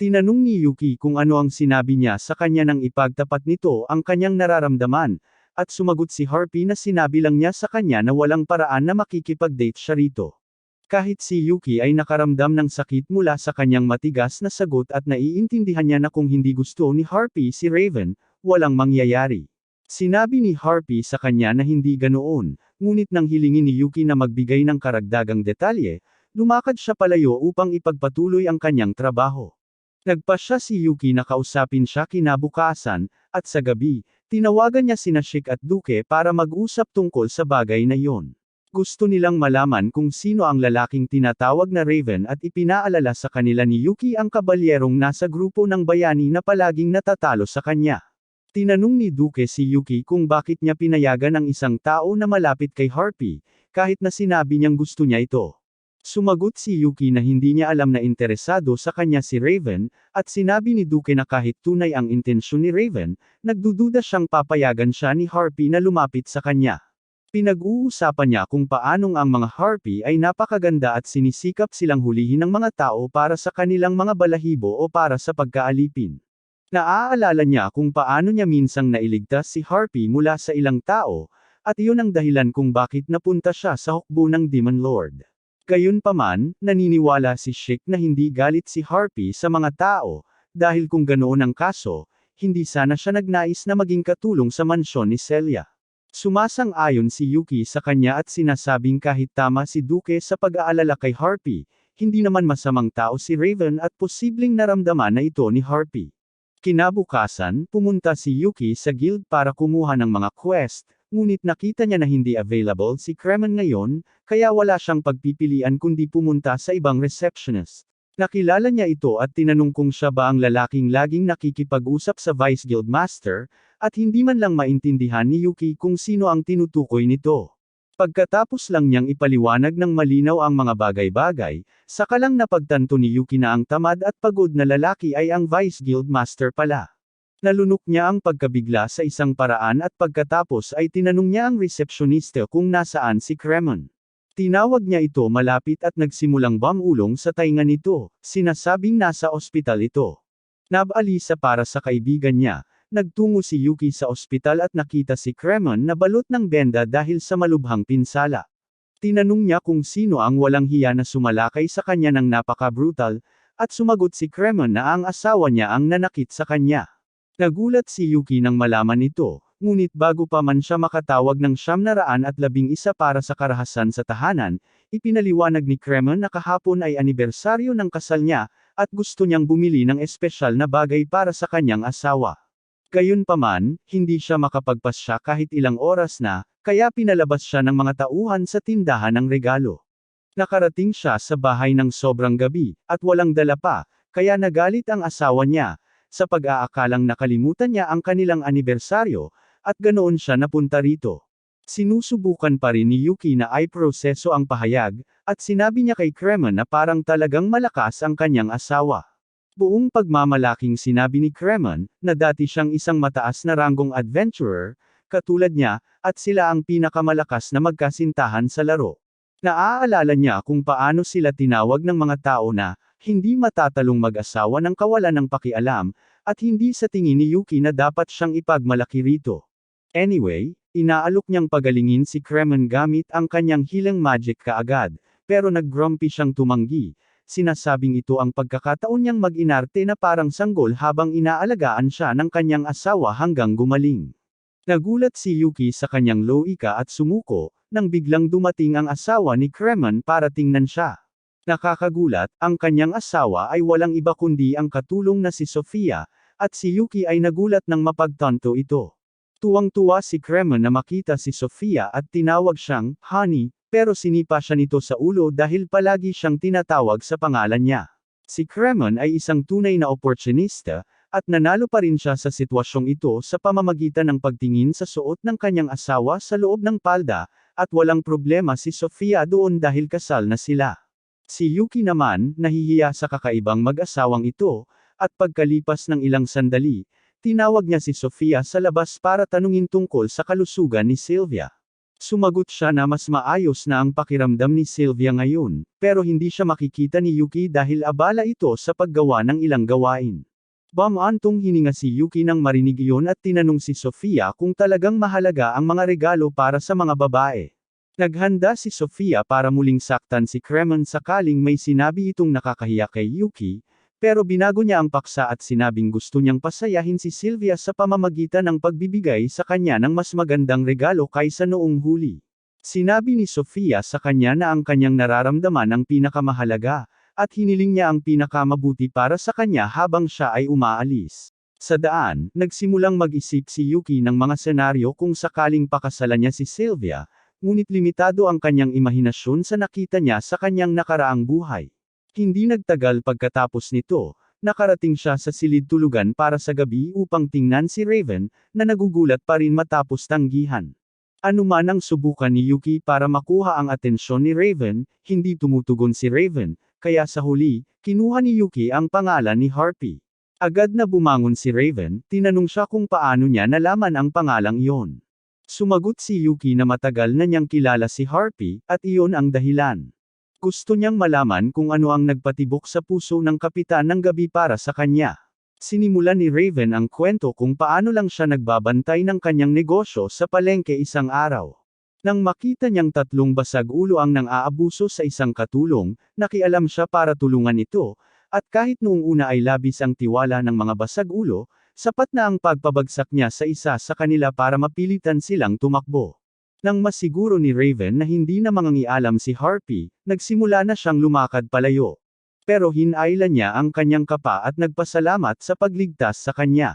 Tinanong ni Yuki kung ano ang sinabi niya sa kanya nang ipagtapat nito ang kanyang nararamdaman, at sumagot si Harpy na sinabi lang niya sa kanya na walang paraan na makikipag-date siya rito. Kahit si Yuki ay nakaramdam ng sakit mula sa kanyang matigas na sagot at naiintindihan niya na kung hindi gusto ni Harpy si Raven, walang mangyayari. Sinabi ni Harpy sa kanya na hindi ganoon, ngunit nang hilingin ni Yuki na magbigay ng karagdagang detalye, lumakad siya palayo upang ipagpatuloy ang kanyang trabaho. Nagpasya si Yuki na kausapin siya kinabukasan, at sa gabi, tinawagan niya sina Shik at Duke para mag-usap tungkol sa bagay na iyon. Gusto nilang malaman kung sino ang lalaking tinatawag na Raven at ipinaalala sa kanila ni Yuki ang kabalyerong nasa grupo ng bayani na palaging natatalo sa kanya. Tinanong ni Duke si Yuki kung bakit niya pinayagan ang isang tao na malapit kay Harpy, kahit na sinabi niyang gusto niya ito. Sumagot si Yuki na hindi niya alam na interesado sa kanya si Raven, at sinabi ni Duke na kahit tunay ang intensyon ni Raven, nagdududa siyang papayagan siya ni Harpy na lumapit sa kanya. Pinag-uusapan niya kung paanong ang mga Harpy ay napakaganda at sinisikap silang hulihin ng mga tao para sa kanilang mga balahibo o para sa pagkaalipin. Naaalala niya kung paano niya minsang nailigtas si Harpy mula sa ilang tao, at iyon ang dahilan kung bakit napunta siya sa hukbo ng Demon Lord. Gayunpaman, naniniwala si Shik na hindi galit si Harpy sa mga tao, dahil kung ganoon ang kaso, hindi sana siya nagnais na maging katulong sa mansyon ni Celia. Sumasang-ayon si Yuki sa kanya at sinasabing kahit tama si Duke sa pag-aalala kay Harpy, hindi naman masamang tao si Raven at posibleng naramdaman na ito ni Harpy. Kinabukasan, pumunta si Yuki sa guild para kumuha ng mga quest, ngunit nakita niya na hindi available si Kremen ngayon, kaya wala siyang pagpipilian kundi pumunta sa ibang receptionist. Nakilala niya ito at tinanong kung siya ba ang lalaking laging nakikipag-usap sa Vice Guild Master, at hindi man lang maintindihan ni Yuki kung sino ang tinutukoy nito. Pagkatapos lang niyang ipaliwanag ng malinaw ang mga bagay-bagay, saka lang napagtanto ni Yuki na ang tamad at pagod na lalaki ay ang Vice Guild Master pala. Nalunok niya ang pagkabigla sa isang paraan at pagkatapos ay tinanong niya ang resepsyonista kung nasaan si Kremen. Tinawag niya ito malapit at nagsimulang bamulong sa tainga nito, sinasabing nasa ospital ito. Nabalisa para sa kaibigan niya, nagtungo si Yuki sa ospital at nakita si Kremen na balot ng benda dahil sa malubhang pinsala. Tinanong niya kung sino ang walang hiya na sumalakay sa kanya ng napaka-brutal, at sumagot si Kremen na ang asawa niya ang nanakit sa kanya. Nagulat si Yuki nang malaman ito, ngunit bago pa man siya makatawag ng 911 para sa karahasan sa tahanan, ipinaliwanag ni Kremen na kahapon ay anibersaryo ng kasal niya, at gusto niyang bumili ng espesyal na bagay para sa kanyang asawa. Gayunpaman, hindi siya makapagpasya kahit ilang oras na, kaya pinalabas siya ng mga tauhan sa tindahan ng regalo. Nakarating siya sa bahay ng sobrang gabi, at walang dala pa, kaya nagalit ang asawa niya, sa pag-aakalang nakalimutan niya ang kanilang anibersaryo, at ganoon siya napunta rito. Sinusubukan pa rin ni Yuki na ay proseso ang pahayag, at sinabi niya kay Kremen na parang talagang malakas ang kanyang asawa. Buong pagmamalaking sinabi ni Kremen, na dati siyang isang mataas na ranggong adventurer, katulad niya, at sila ang pinakamalakas na magkasintahan sa laro. Naaalala niya kung paano sila tinawag ng mga tao na, hindi matatalong mag-asawa ng kawalan ng pakialam, at hindi sa tingin ni Yuki na dapat siyang ipagmalaki rito. Anyway, inaalok niyang pagalingin si Kremen gamit ang kanyang healing magic kaagad, pero nag-grumpy siyang tumanggi. Sinasabing ito ang pagkakataon niyang mag-inarte na parang sanggol habang inaalagaan siya ng kanyang asawa hanggang gumaling. Nagulat si Yuki sa kanyang loika at sumuko, nang biglang dumating ang asawa ni Kremen para tingnan siya. Nakakagulat, ang kanyang asawa ay walang iba kundi ang katulong na si Sofia, at si Yuki ay nagulat nang mapagtanto ito. Tuwang-tuwa si Kremen na makita si Sofia at tinawag siyang, honey, pero sinipa siya nito sa ulo dahil palagi siyang tinatawag sa pangalan niya. Si Cremon ay isang tunay na oportunista, at nanalo pa rin siya sa sitwasyong ito sa pamamagitan ng pagtingin sa suot ng kanyang asawa sa loob ng palda, at walang problema si Sofia doon dahil kasal na sila. Si Yuki naman, nahihiya sa kakaibang mag-asawang ito, at pagkalipas ng ilang sandali, tinawag niya si Sofia sa labas para tanungin tungkol sa kalusugan ni Sylvia. Sumagot siya na mas maayos na ang pakiramdam ni Sylvia ngayon, pero hindi siya makikita ni Yuki dahil abala ito sa paggawa ng ilang gawain. Bumantong hininga si Yuki nang marinig iyon at tinanong si Sofia kung talagang mahalaga ang mga regalo para sa mga babae. Naghanda si Sofia para muling saktan si Cremon sakaling may sinabi itong nakakahiya kay Yuki, pero binago niya ang paksa at sinabing gusto niyang pasayahin si Sylvia sa pamamagitan ng pagbibigay sa kanya ng mas magandang regalo kaysa noong huli. Sinabi ni Sofia sa kanya na ang kanyang nararamdaman ang pinakamahalaga, at hiniling niya ang pinakamabuti para sa kanya habang siya ay umaalis. Sa daan, nagsimulang mag-isip si Yuki ng mga senaryo kung sakaling pakasalan niya si Sylvia, ngunit limitado ang kanyang imahinasyon sa nakita niya sa kanyang nakaraang buhay. Hindi nagtagal pagkatapos nito, nakarating siya sa silid tulugan para sa gabi upang tingnan si Raven, na nagugulat pa rin matapos tanggihan. Anuman ang subukan ni Yuki para makuha ang atensyon ni Raven, hindi tumutugon si Raven, kaya sa huli, kinuha ni Yuki ang pangalan ni Harpy. Agad na bumangon si Raven, tinanong siya kung paano niya nalaman ang pangalang iyon. Sumagot si Yuki na matagal na niyang kilala si Harpy, at iyon ang dahilan. Gusto niyang malaman kung ano ang nagpatibok sa puso ng kapitan ng gabi para sa kanya. Sinimulan ni Raven ang kwento kung paano lang siya nagbabantay ng kanyang negosyo sa palengke isang araw. Nang makita niyang tatlong basag ulo ang nang-aabuso sa isang katulong, nakialam siya para tulungan ito, at kahit noong una ay labis ang tiwala ng mga basag ulo, sapat na ang pagpabagsak niya sa isa sa kanila para mapilitan silang tumakbo. Nang masiguro ni Raven na hindi na mangangialam si Harpy, nagsimula na siyang lumakad palayo. Pero hinailan niya ang kanyang kapa at nagpasalamat sa pagligtas sa kanya.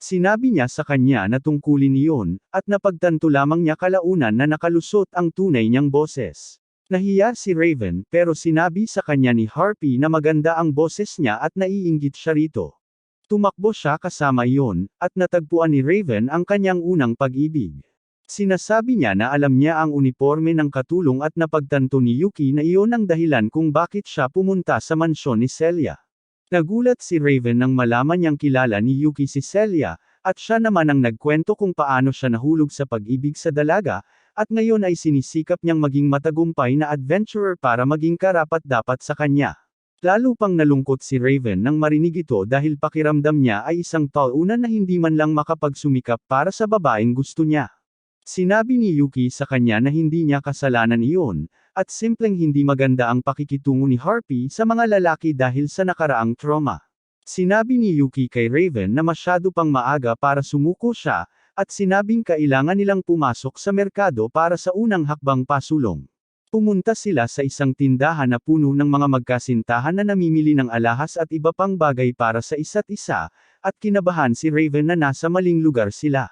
Sinabi niya sa kanya na tungkulin iyon, at napagtanto lamang niya kalaunan na nakalusot ang tunay niyang boses. Nahiya si Raven pero sinabi sa kanya ni Harpy na maganda ang boses niya at naiinggit siya rito. Tumakbo siya kasama iyon, at natagpuan ni Raven ang kanyang unang pag-ibig. Sinasabi niya na alam niya ang uniforme ng katulong at napagtanto ni Yuki na iyon ang dahilan kung bakit siya pumunta sa mansyon ni Celia. Nagulat si Raven nang malaman niyang kilala ni Yuki si Celia, at siya naman ang nagkwento kung paano siya nahulog sa pag-ibig sa dalaga, at ngayon ay sinisikap niyang maging matagumpay na adventurer para maging karapat-dapat sa kanya. Lalo pang nalungkot si Raven nang marinig ito dahil pakiramdam niya ay isang taunan na hindi man lang makapagsumikap para sa babaeng gusto niya. Sinabi ni Yuki sa kanya na hindi niya kasalanan iyon, at simpleng hindi maganda ang pakikitungo ni Harpy sa mga lalaki dahil sa nakaraang trauma. Sinabi ni Yuki kay Raven na masyado pang maaga para sumuko siya, at sinabing kailangan nilang pumasok sa merkado para sa unang hakbang pasulong. Pumunta sila sa isang tindahan na puno ng mga magkasintahan na namimili ng alahas at iba pang bagay para sa isa't isa, at kinabahan si Raven na nasa maling lugar sila.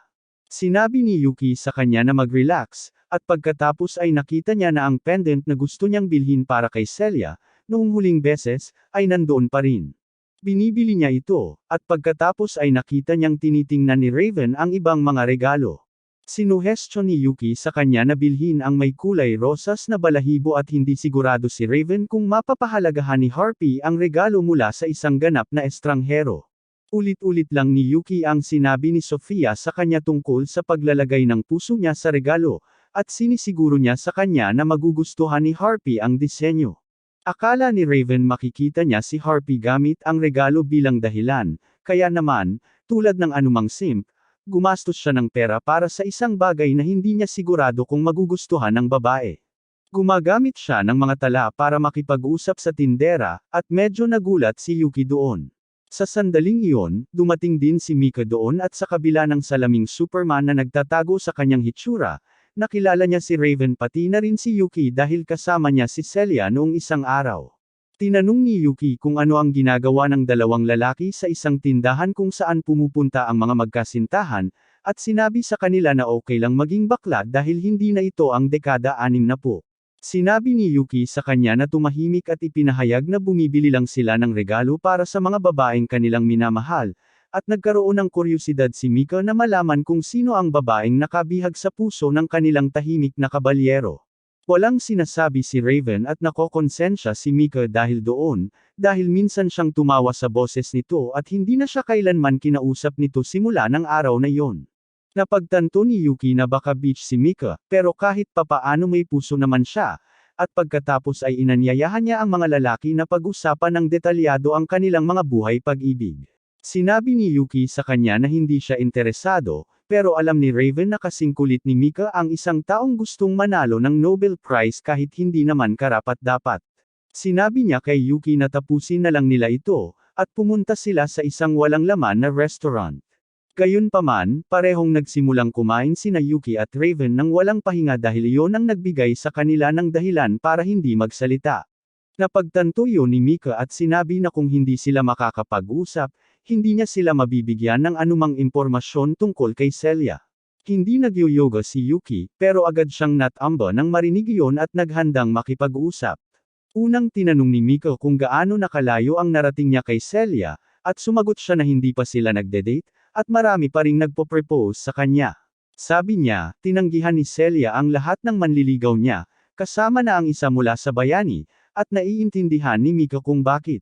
Sinabi ni Yuki sa kanya na mag-relax, at pagkatapos ay nakita niya na ang pendant na gusto niyang bilhin para kay Celia, noong huling beses, ay nandoon pa rin. Binibili niya ito, at pagkatapos ay nakita niyang tinitingnan ni Raven ang ibang mga regalo. Sinuhestyon ni Yuki sa kanya na bilhin ang may kulay rosas na balahibo at hindi sigurado si Raven kung mapapahalagahan ni Harpy ang regalo mula sa isang ganap na estranghero. Ulit-ulit lang ni Yuki ang sinabi ni Sofia sa kanya tungkol sa paglalagay ng puso niya sa regalo, at sinisiguro niya sa kanya na magugustuhan ni Harpy ang disenyo. Akala ni Raven makikita niya si Harpy gamit ang regalo bilang dahilan, kaya naman, tulad ng anumang simp, gumastos siya ng pera para sa isang bagay na hindi niya sigurado kung magugustuhan ng babae. Gumagamit siya ng mga tala para makipag-usap sa tindera, at medyo nagulat si Yuki doon. Sa sandaling iyon, dumating din si Mika doon at sa kabila ng salaming Superman na nagtatago sa kanyang hitsura, nakilala niya si Raven pati na rin si Yuki dahil kasama niya si Celia noong isang araw. Tinanong ni Yuki kung ano ang ginagawa ng dalawang lalaki sa isang tindahan kung saan pumupunta ang mga magkasintahan, at sinabi sa kanila na okay lang maging bakla dahil hindi na ito ang dekada 60. Sinabi ni Yuki sa kanya na tumahimik at ipinahayag na bumibili lang sila ng regalo para sa mga babaeng kanilang minamahal, at nagkaroon ng kuryosidad si Mika na malaman kung sino ang babaeng nakabihag sa puso ng kanilang tahimik na kabalyero. Walang sinasabi si Raven at nakokonsensya si Mika dahil doon, dahil minsan siyang tumawa sa boses nito at hindi na siya kailanman kinausap nito simula ng araw na yon. Napagtanto ni Yuki na baka bitch si Mika, pero kahit papaano may puso naman siya, at pagkatapos ay inanyayahan niya ang mga lalaki na pag-usapan ng detalyado ang kanilang mga buhay pag-ibig. Sinabi ni Yuki sa kanya na hindi siya interesado, pero alam ni Raven na kasing kulit ni Mika ang isang taong gustong manalo ng Nobel Prize kahit hindi naman karapat-dapat. Sinabi niya kay Yuki na tapusin na lang nila ito, at pumunta sila sa isang walang laman na restaurant. Gayunpaman, parehong nagsimulang kumain sina Yuki at Raven nang walang pahinga dahil iyon ang nagbigay sa kanila ng dahilan para hindi magsalita. Napagtanto yun ni Mika at sinabi na kung hindi sila makakapag-usap, hindi niya sila mabibigyan ng anumang impormasyon tungkol kay Celia. Hindi nagyoyoga si Yuki, pero agad siyang natamba nang marinig iyon at naghandang makipag-usap. Unang tinanong ni Mika kung gaano nakalayo ang narating niya kay Celia, at sumagot siya na hindi pa sila nagde-date, at marami pa ring nagpo-propose sa kanya. Sabi niya, tinanggihan ni Celia ang lahat ng manliligaw niya, kasama na ang isa mula sa bayani, at naiintindihan ni Mika kung bakit.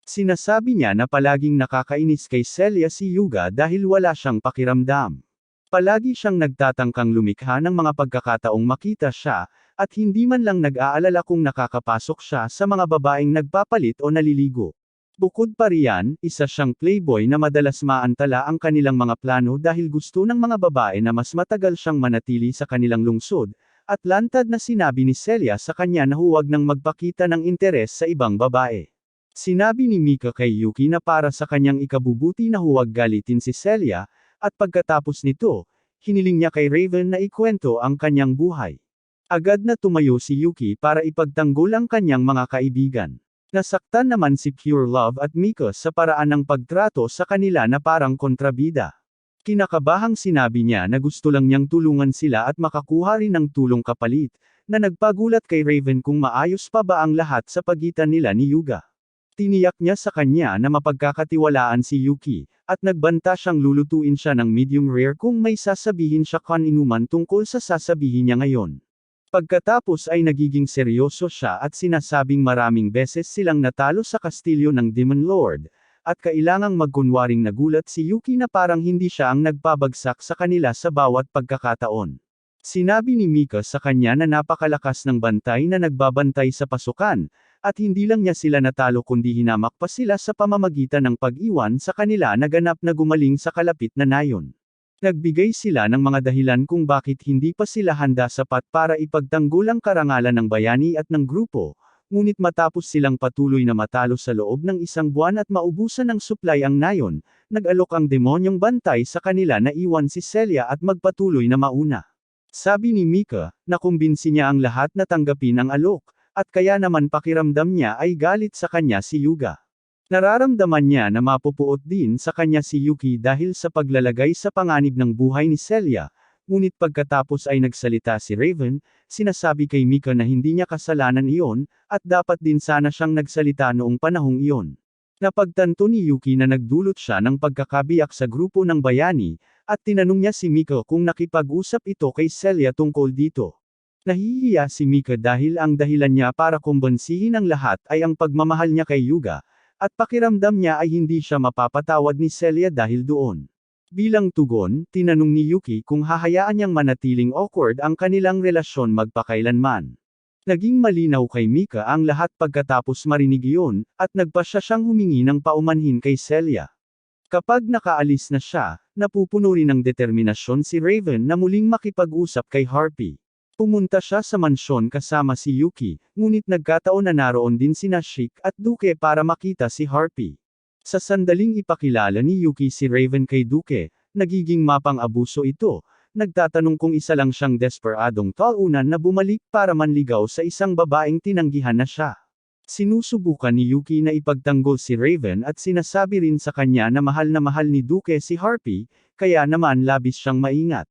Sinasabi niya na palaging nakakainis kay Celia si Yuga dahil wala siyang pakiramdam. Palagi siyang nagtatangkang lumikha ng mga pagkakataong makita siya, at hindi man lang nag-aalala kung nakakapasok siya sa mga babaeng nagpapalit o naliligo. Bukod pa riyan, isa siyang playboy na madalas maantala ang kanilang mga plano dahil gusto ng mga babae na mas matagal siyang manatili sa kanilang lungsod, at lantad na sinabi ni Celia sa kanya na huwag nang magpakita ng interes sa ibang babae. Sinabi ni Mika kay Yuki na para sa kanyang ikabubuti na huwag galitin si Celia, at pagkatapos nito, hiniling niya kay Raven na ikwento ang kanyang buhay. Agad na tumayo si Yuki para ipagtanggol ang kanyang mga kaibigan. Nasaktan naman si Pure Love at Mika sa paraan ng pagtrato sa kanila na parang kontrabida. Kinakabahang sinabi niya na gusto lang niyang tulungan sila at makakuha rin ng tulong kapalit, na nagpagulat kay Raven kung maayos pa ba ang lahat sa pagitan nila ni Yuga. Tiniyak niya sa kanya na mapagkakatiwalaan si Yuki, at nagbanta siyang lulutuin siya ng medium rare kung may sasabihin siya kaninuman tungkol sa sasabihin niya ngayon. Pagkatapos ay nagiging seryoso siya at sinasabing maraming beses silang natalo sa kastilyo ng Demon Lord, at kailangang magkunwaring nagulat si Yuki na parang hindi siya ang nagpabagsak sa kanila sa bawat pagkakataon. Sinabi ni Mika sa kanya na napakalakas ng bantay na nagbabantay sa pasukan, at hindi lang niya sila natalo kundi hinamak pa sila sa pamamagitan ng pag-iwan sa kanila na ganap na gumaling sa kalapit na nayon. Nagbigay sila ng mga dahilan kung bakit hindi pa sila handa sapat para ipagtanggol ang karangalan ng bayani at ng grupo, ngunit matapos silang patuloy na matalo sa loob ng isang buwan at maubusan ng supply ang nayon, nag-alok ang demonyong bantay sa kanila na iwan si Celia at magpatuloy na mauna. Sabi ni Mika, nakumbinsi niya ang lahat na tanggapin ang alok, at kaya naman pakiramdam niya ay galit sa kanya si Yuga. Nararamdaman niya na mapupuot din sa kanya si Yuki dahil sa paglalagay sa panganib ng buhay ni Celia, ngunit pagkatapos ay nagsalita si Raven, sinasabi kay Mika na hindi niya kasalanan iyon, at dapat din sana siyang nagsalita noong panahong iyon. Napagtanto ni Yuki na nagdulot siya ng pagkakabiyak sa grupo ng bayani, at tinanong niya si Mika kung nakipag-usap ito kay Celia tungkol dito. Nahihiya si Mika dahil ang dahilan niya para kumbansihin ang lahat ay ang pagmamahal niya kay Yuga, at pakiramdam niya ay hindi siya mapapatawad ni Celia dahil doon. Bilang tugon, tinanong ni Yuki kung hahayaan niyang manatiling awkward ang kanilang relasyon magpakailanman. Naging malinaw kay Mika ang lahat pagkatapos marinig iyon, at nagpasya siyang humingi ng paumanhin kay Celia. Kapag nakaalis na siya, napupuno rin ng determinasyon si Raven na muling makipag-usap kay Harpy. Pumunta siya sa mansyon kasama si Yuki, ngunit nagkataon na naroon din sina Sheik at Duke para makita si Harpy. Sa sandaling ipakilala ni Yuki si Raven kay Duke, nagiging mapang-abuso ito, nagtatanong kung isa lang siyang desperadong taunan na bumalik para manligaw sa isang babaeng tinanggihan na siya. Sinusubukan ni Yuki na ipagtanggol si Raven at sinasabi rin sa kanya na mahal ni Duke si Harpy, kaya naman labis siyang maingat.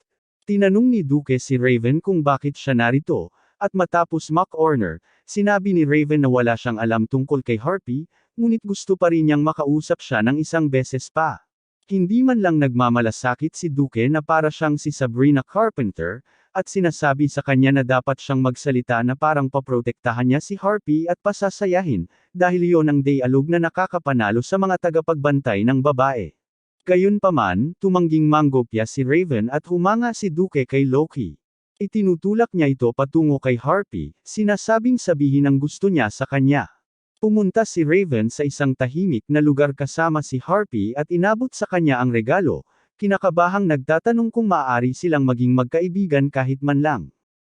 Tinanong ni Duke si Raven kung bakit siya narito, At matapos mock-honor, sinabi ni Raven na wala siyang alam tungkol kay Harpy, ngunit gusto pa rin niyang makausap siya ng isang beses pa. Hindi man lang nagmamalasakit si Duque na para siyang si Sabrina Carpenter, at sinasabi sa kanya na dapat siyang magsalita na parang paprotektahan niya si Harpy at pasasayahin, dahil iyon ang dialog na nakakapanalo sa mga tagapagbantay ng babae. Gayunpaman, tumangging manggopya si Raven at humanga si Duque kay Loki. Itinutulak niya ito patungo kay Harpy, sinasabing sabihin ang gusto niya sa kanya. Pumunta si Raven sa isang tahimik na lugar kasama si Harpy at inabot sa kanya ang regalo, kinakabahang nagtatanong kung maaari silang maging magkaibigan kahit man lang.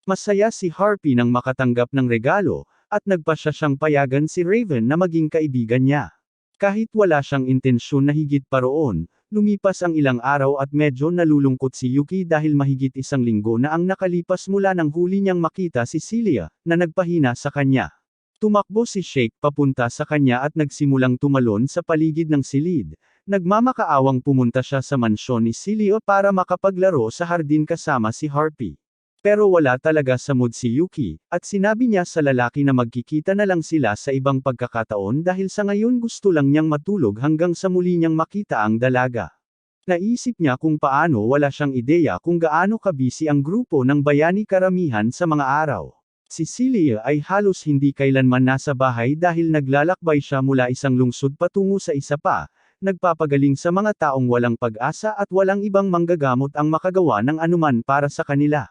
Masaya si Harpy nang makatanggap ng regalo, at nagpasya siyang payagan si Raven na maging kaibigan niya. Kahit wala siyang intensyon na higit pa roon, lumipas ang ilang araw at medyo nalulungkot si Yuki dahil mahigit isang linggo na ang nakalipas mula nang huli niyang makita si Celia, na nagpahina sa kanya. Tumakbo si Shake papunta sa kanya at nagsimulang tumalon sa paligid ng silid. Nagmamakaawang pumunta siya sa mansyon ni Celia para makapaglaro sa hardin kasama si Harpy. Pero wala talaga sa mood si Yuki, at sinabi niya sa lalaki na magkikita na lang sila sa ibang pagkakataon dahil sa ngayon gusto lang niyang matulog hanggang sa muli niyang makita ang dalaga. Naisip niya kung paano wala siyang ideya kung gaano kabisi ang grupo ng bayani karamihan sa mga araw. Si Celia ay halos hindi kailanman nasa bahay dahil naglalakbay siya mula isang lungsod patungo sa isa pa, nagpapagaling sa mga taong walang pag-asa at walang ibang manggagamot ang makagawa ng anuman para sa kanila.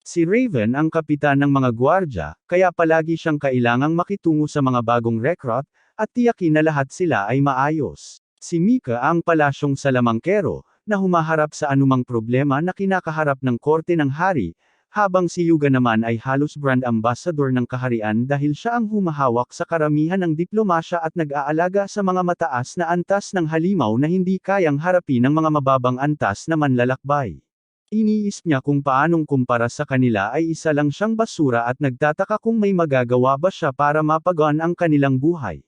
Si Raven ang kapitan ng mga gwardya, kaya palagi siyang kailangang makitungo sa mga bagong recruit, at tiyakin na lahat sila ay maayos. Si Mika ang palasyong salamangkero, na humaharap sa anumang problema na kinakaharap ng korte ng hari, habang si Yuga naman ay halos brand ambassador ng kaharian dahil siya ang humahawak sa karamihan ng diplomasya at nag-aalaga sa mga mataas na antas ng halimaw na hindi kayang harapin ng mga mababang antas na manlalakbay. Iniisip niya kung paanong kumpara sa kanila ay isa lang siyang basura at nagtataka kung may magagawa ba siya para mapagaan ang kanilang buhay.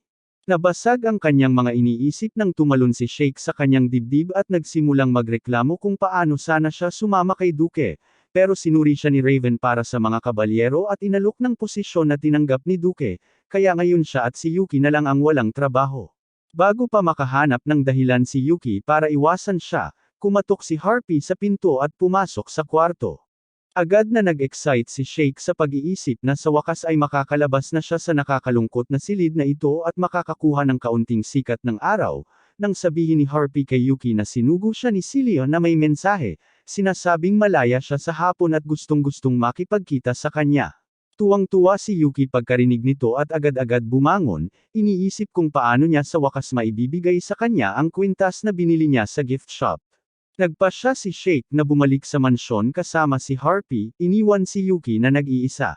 Nabasag ang kanyang mga iniisip nang tumalon si Shake sa kanyang dibdib at nagsimulang magreklamo kung paano sana siya sumama kay Duque, pero sinuri siya ni Raven para sa mga kabalyero at inalok ng posisyon na tinanggap ni Duque, kaya ngayon siya at si Yuki na lang ang walang trabaho. Bago pa makahanap ng dahilan si Yuki para iwasan siya, kumatok si Harpy sa pinto at pumasok sa kwarto. Agad na nag-excite si Shake sa pag-iisip na sa wakas ay makakalabas na siya sa nakakalungkot na silid na ito at makakakuha ng kaunting sikat ng araw, nang sabihin ni Harpy kay Yuki na sinugo siya ni Celia na may mensahe, sinasabing malaya siya sa hapon at gustong-gustong makipagkita sa kanya. Tuwang-tuwa si Yuki pagkarinig nito at agad-agad bumangon, iniisip kung paano niya sa wakas maibibigay sa kanya ang kwintas na binili niya sa gift shop. Nagpasya si Shake na bumalik sa mansyon kasama si Harpy, iniwan si Yuki na nag-iisa.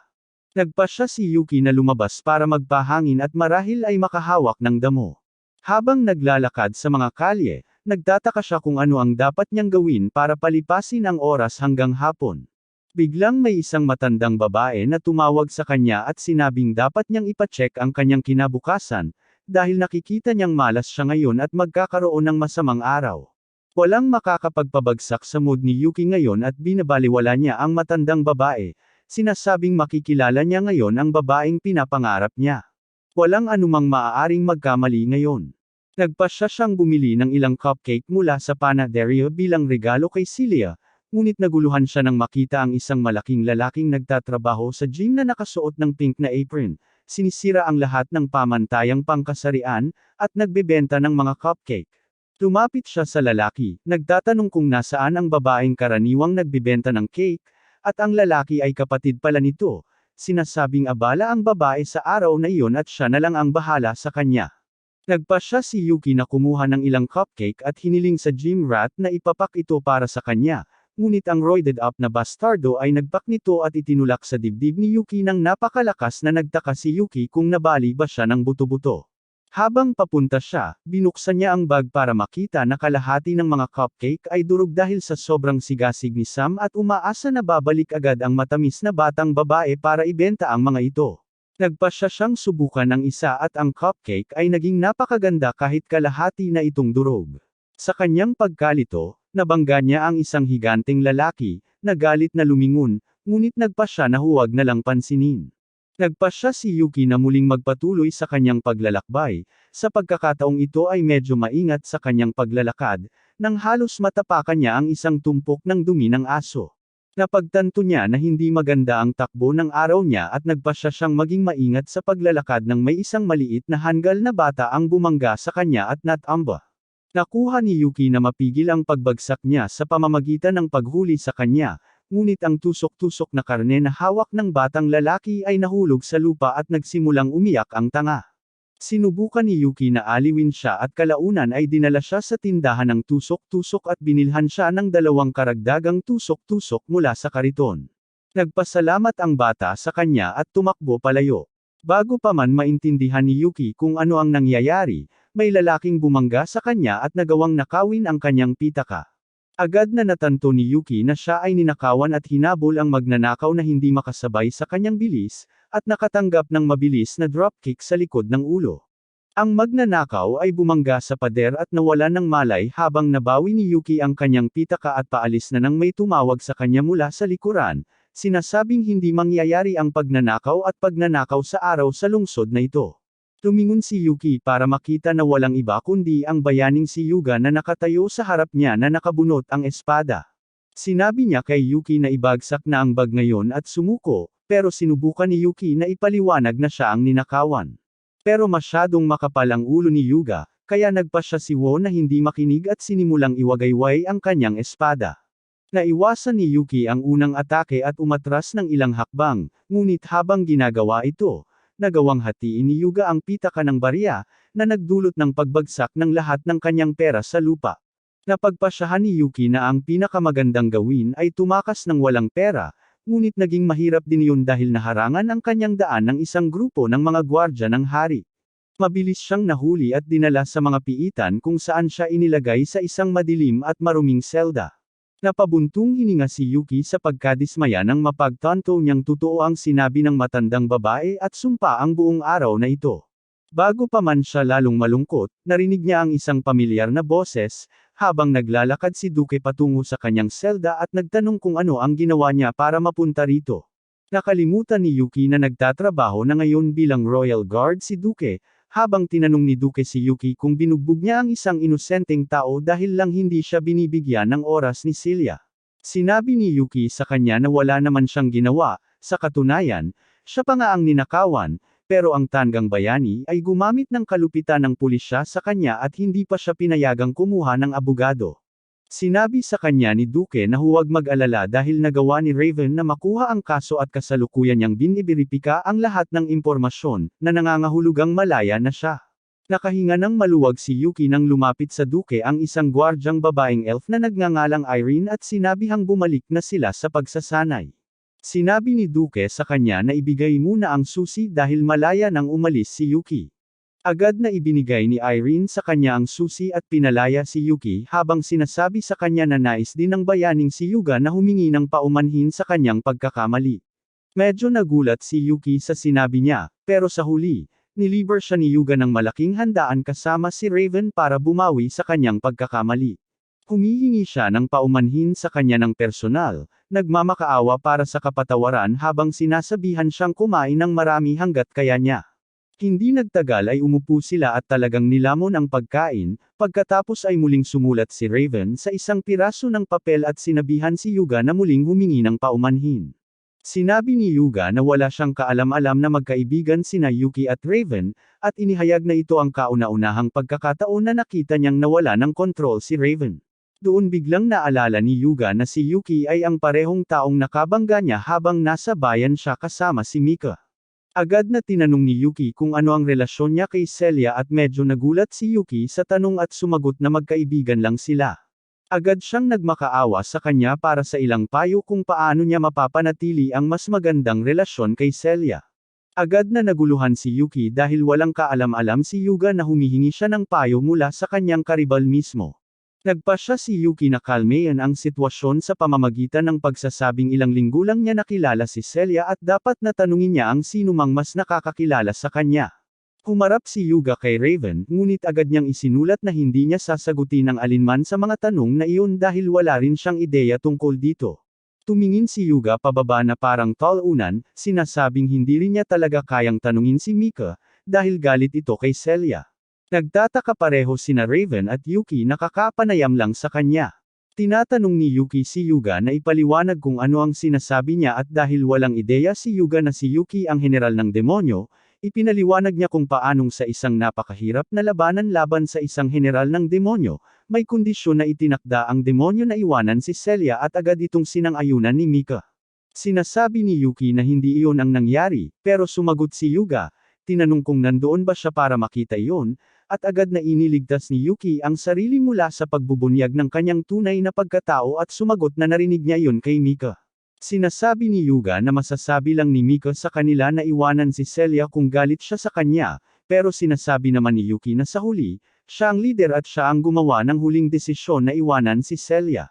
Nagpasya si Yuki na lumabas para magpahangin at marahil ay makahawak ng damo. Habang naglalakad sa mga kalye, nagtataka siya kung ano ang dapat niyang gawin para palipasin ang oras hanggang hapon. Biglang may isang matandang babae na tumawag sa kanya at sinabing dapat niyang ipacheck ang kanyang kinabukasan, dahil nakikita niyang malas siya ngayon at magkakaroon ng masamang araw. Walang makakapagpabagsak sa mood ni Yuki ngayon at binabaliwala niya ang matandang babae, sinasabing makikilala niya ngayon ang babaeng pinapangarap niya. Walang anumang maaaring magkamali ngayon. Nagpasya siyang bumili ng ilang cupcake mula sa panaderia bilang regalo kay Celia, ngunit naguluhan siya nang makita ang isang malaking lalaking nagtatrabaho sa gym na nakasuot ng pink na apron, sinisira ang lahat ng pamantayang pangkasarian, at nagbebenta ng mga cupcake. Lumapit siya sa lalaki, nagtatanong kung nasaan ang babaeng karaniwang nagbibenta ng cake, at ang lalaki ay kapatid pala nito. Sinasabing abala ang babae sa araw na iyon at siya na lang ang bahala sa kanya. Nagpasya si Yuki na kumuha ng ilang cupcake at hiniling sa gym rat na ipapak ito para sa kanya, ngunit ang roided up na bastardo ay nagpak nito at itinulak sa dibdib ni Yuki nang napakalakas na nagtaka si Yuki kung nabali ba siya ng buto-buto. Habang papunta siya, binuksan niya ang bag para makita na kalahati ng mga cupcake ay durog dahil sa sobrang sigasig ni Sam at umaasa na babalik agad ang matamis na batang babae para ibenta ang mga ito. Nagpasya siyang subukan ng isa at ang cupcake ay naging napakaganda kahit kalahati na itong durog. Sa kanyang pagkalito, nabangga niya ang isang higanteng lalaki, na galit na lumingon, ngunit nagpasya na huwag na lang pansinin. Nagpasya si Yuki na muling magpatuloy sa kanyang paglalakbay, sa pagkakataong ito ay medyo maingat sa kanyang paglalakad, nang halos matapakan niya ang isang tumpok ng dumi ng aso. Napagtanto niya na hindi maganda ang takbo ng araw niya at nagpasya siyang maging maingat sa paglalakad nang may isang maliit na hanggal na bata ang bumangga sa kanya at natamba. Nakuha ni Yuki na mapigil ang pagbagsak niya sa pamamagitan ng paghuli sa kanya, ngunit ang tusok-tusok na karne na hawak ng batang lalaki ay nahulog sa lupa at nagsimulang umiyak ang tanga. Sinubukan ni Yuki na aliwin siya at kalaunan ay dinala siya sa tindahan ng tusok-tusok at binilhan siya ng 2 karagdagang tusok-tusok mula sa kariton. Nagpasalamat ang bata sa kanya at tumakbo palayo. Bago pa man maintindihan ni Yuki kung ano ang nangyayari, may lalaking bumangga sa kanya at nagawang nakawin ang kanyang pitaka. Agad na natanto ni Yuki na siya ay ninakawan at hinabol ang magnanakaw na hindi makasabay sa kanyang bilis, at nakatanggap ng mabilis na dropkick sa likod ng ulo. Ang magnanakaw ay bumangga sa pader at nawalan ng malay habang nabawi ni Yuki ang kanyang pitaka at paalis na nang may tumawag sa kanya mula sa likuran, sinasabing hindi mangyayari ang pagnanakaw at pagnanakaw sa araw sa lungsod na ito. Tumingon si Yuki para makita na walang iba kundi ang bayaning si Yuga na nakatayo sa harap niya na nakabunot ang espada. Sinabi niya kay Yuki na ibagsak na ang bag ngayon at sumuko, pero sinubukan ni Yuki na ipaliwanag na siya ang ninakawan. Pero masyadong makapal ang ulo ni Yuga, kaya nagpasya si Wo na hindi makinig at sinimulang iwagayway ang kanyang espada. Naiwasan ni Yuki ang unang atake at umatras ng ilang hakbang, ngunit habang ginagawa ito, nagawang hatiin ni Yuga ang pitaka ng barya, na nagdulot ng pagbagsak ng lahat ng kanyang pera sa lupa. Napagpasyahan ni Yuki na ang pinakamagandang gawin ay tumakas ng walang pera, ngunit naging mahirap din yun dahil naharangan ang kanyang daan ng isang grupo ng mga gwardya ng hari. Mabilis siyang nahuli at dinala sa mga piitan kung saan siya inilagay sa isang madilim at maruming selda. Napabuntong hininga si Yuki sa pagkadismaya nang mapagtanto niyang totoo ang sinabi ng matandang babae at sumpa ang buong araw na ito. Bago pa man siya lalong malungkot, narinig niya ang isang pamilyar na boses, habang naglalakad si Duke patungo sa kanyang selda at nagtanong kung ano ang ginawa niya para mapunta rito. Nakalimutan ni Yuki na nagtatrabaho na ngayon bilang Royal Guard si Duke, habang tinanong ni Duke si Yuki kung binugbog niya ang isang inosenteng tao dahil lang hindi siya binibigyan ng oras ni Celia. Sinabi ni Yuki sa kanya na wala naman siyang ginawa, sa katunayan, siya pa nga ang ninakawan, pero ang tanggang bayani ay gumamit ng kalupitan ng pulisya sa kanya at hindi pa siya pinayagang kumuha ng abogado. Sinabi sa kanya ni Duke na huwag mag-alala dahil nagawa ni Raven na makuha ang kaso at kasalukuyan niyang binibiripika ang lahat ng impormasyon, na nangangahulugang malaya na siya. Nakahinga ng maluwag si Yuki nang lumapit sa Duke ang isang gwardyang babaeng elf na nagngangalang Irene at sinabihang bumalik na sila sa pagsasanay. Sinabi ni Duke sa kanya na ibigay muna ang susi dahil malaya nang umalis si Yuki. Agad na ibinigay ni Irene sa kanya ang susi at pinalaya si Yuki habang sinasabi sa kanya na nais din ng bayaning si Yuga na humingi ng paumanhin sa kanyang pagkakamali. Medyo nagulat si Yuki sa sinabi niya, pero sa huli, niliber siya ni Yuga ng malaking handaan kasama si Raven para bumawi sa kanyang pagkakamali. Humihingi siya ng paumanhin sa kanya ng personal, nagmamakaawa para sa kapatawaran habang sinasabihan siyang kumain ng marami hanggat kaya niya. Hindi nagtagal ay umupo sila at talagang nilamon ang pagkain, pagkatapos ay muling sumulat si Raven sa isang piraso ng papel at sinabihan si Yuga na muling humingi ng paumanhin. Sinabi ni Yuga na wala siyang kaalam-alam na magkaibigan sina Yuki at Raven, at inihayag na ito ang kauna-unahang pagkakataon na nakita niyang nawala ng kontrol si Raven. Doon biglang naalala ni Yuga na si Yuki ay ang parehong taong nakabangga niya habang nasa bayan siya kasama si Mika. Agad na tinanong ni Yuki kung ano ang relasyon niya kay Celia at medyo nagulat si Yuki sa tanong at sumagot na magkaibigan lang sila. Agad siyang nagmakaawa sa kanya para sa ilang payo kung paano niya mapapanatili ang mas magandang relasyon kay Celia. Agad na naguluhan si Yuki dahil walang kaalam-alam si Yuga na humihingi siya ng payo mula sa kanyang karibal mismo. Nagpasya si Yuki na kalmehan ang sitwasyon sa pamamagitan ng pagsasabing ilang linggo lang niya nakilala si Celia at dapat na tanungin niya ang sinumang mas nakakakilala sa kanya. Humarap si Yuga kay Raven, ngunit agad niyang isinulat na hindi niya sasagutin ang alinman sa mga tanong na iyon dahil wala rin siyang ideya tungkol dito. Tumingin si Yuga pababa na parang talunan, sinasabing hindi rin niya talaga kayang tanungin si Mika, dahil galit ito kay Celia. Nagtataka pareho sina Raven at Yuki na kakapanayam lang sa kanya. Tinatanong ni Yuki si Yuga na ipaliwanag kung ano ang sinasabi niya at dahil walang ideya si Yuga na si Yuki ang general ng demonyo, ipinaliwanag niya kung paanong sa isang napakahirap na labanan laban sa isang general ng demonyo, may kondisyon na itinakda ang demonyo na iwanan si Celia at agad itong sinang-ayunan ni Mika. Sinasabi ni Yuki na hindi iyon ang nangyari, pero sumagot si Yuga, tinanong kung nandoon ba siya para makita iyon, at agad na iniligtas ni Yuki ang sarili mula sa pagbubunyag ng kanyang tunay na pagkatao at sumagot na narinig niya iyon kay Mika. Sinasabi ni Yuga na masasabi lang ni Mika sa kanila na iwanan si Celia kung galit siya sa kanya, pero sinasabi naman ni Yuki na sa huli, siya ang leader at siya ang gumawa ng huling desisyon na iwanan si Celia.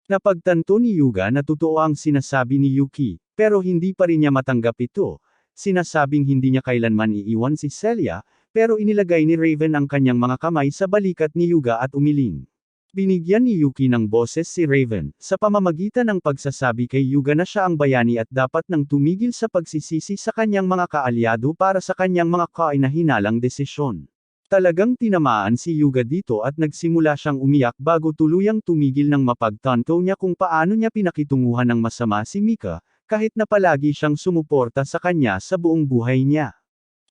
Napagtanto ni Yuga na totoo ang sinasabi ni Yuki, pero hindi pa rin niya matanggap ito. Sinasabing hindi niya kailanman iiwan si Celia, pero inilagay ni Raven ang kanyang mga kamay sa balikat ni Yuga at umiling. Binigyan ni Yuki ng boses si Raven, sa pamamagitan ng pagsasabi kay Yuga na siya ang bayani at dapat nang tumigil sa pagsisisi sa kanyang mga kaalyado para sa kanyang mga kainahinalang desisyon. Talagang tinamaan si Yuga dito at nagsimula siyang umiyak bago tuluyang tumigil nang mapagtanto niya kung paano niya pinakitunguhan ng masama si Mika, kahit na palagi siyang sumuporta sa kanya sa buong buhay niya.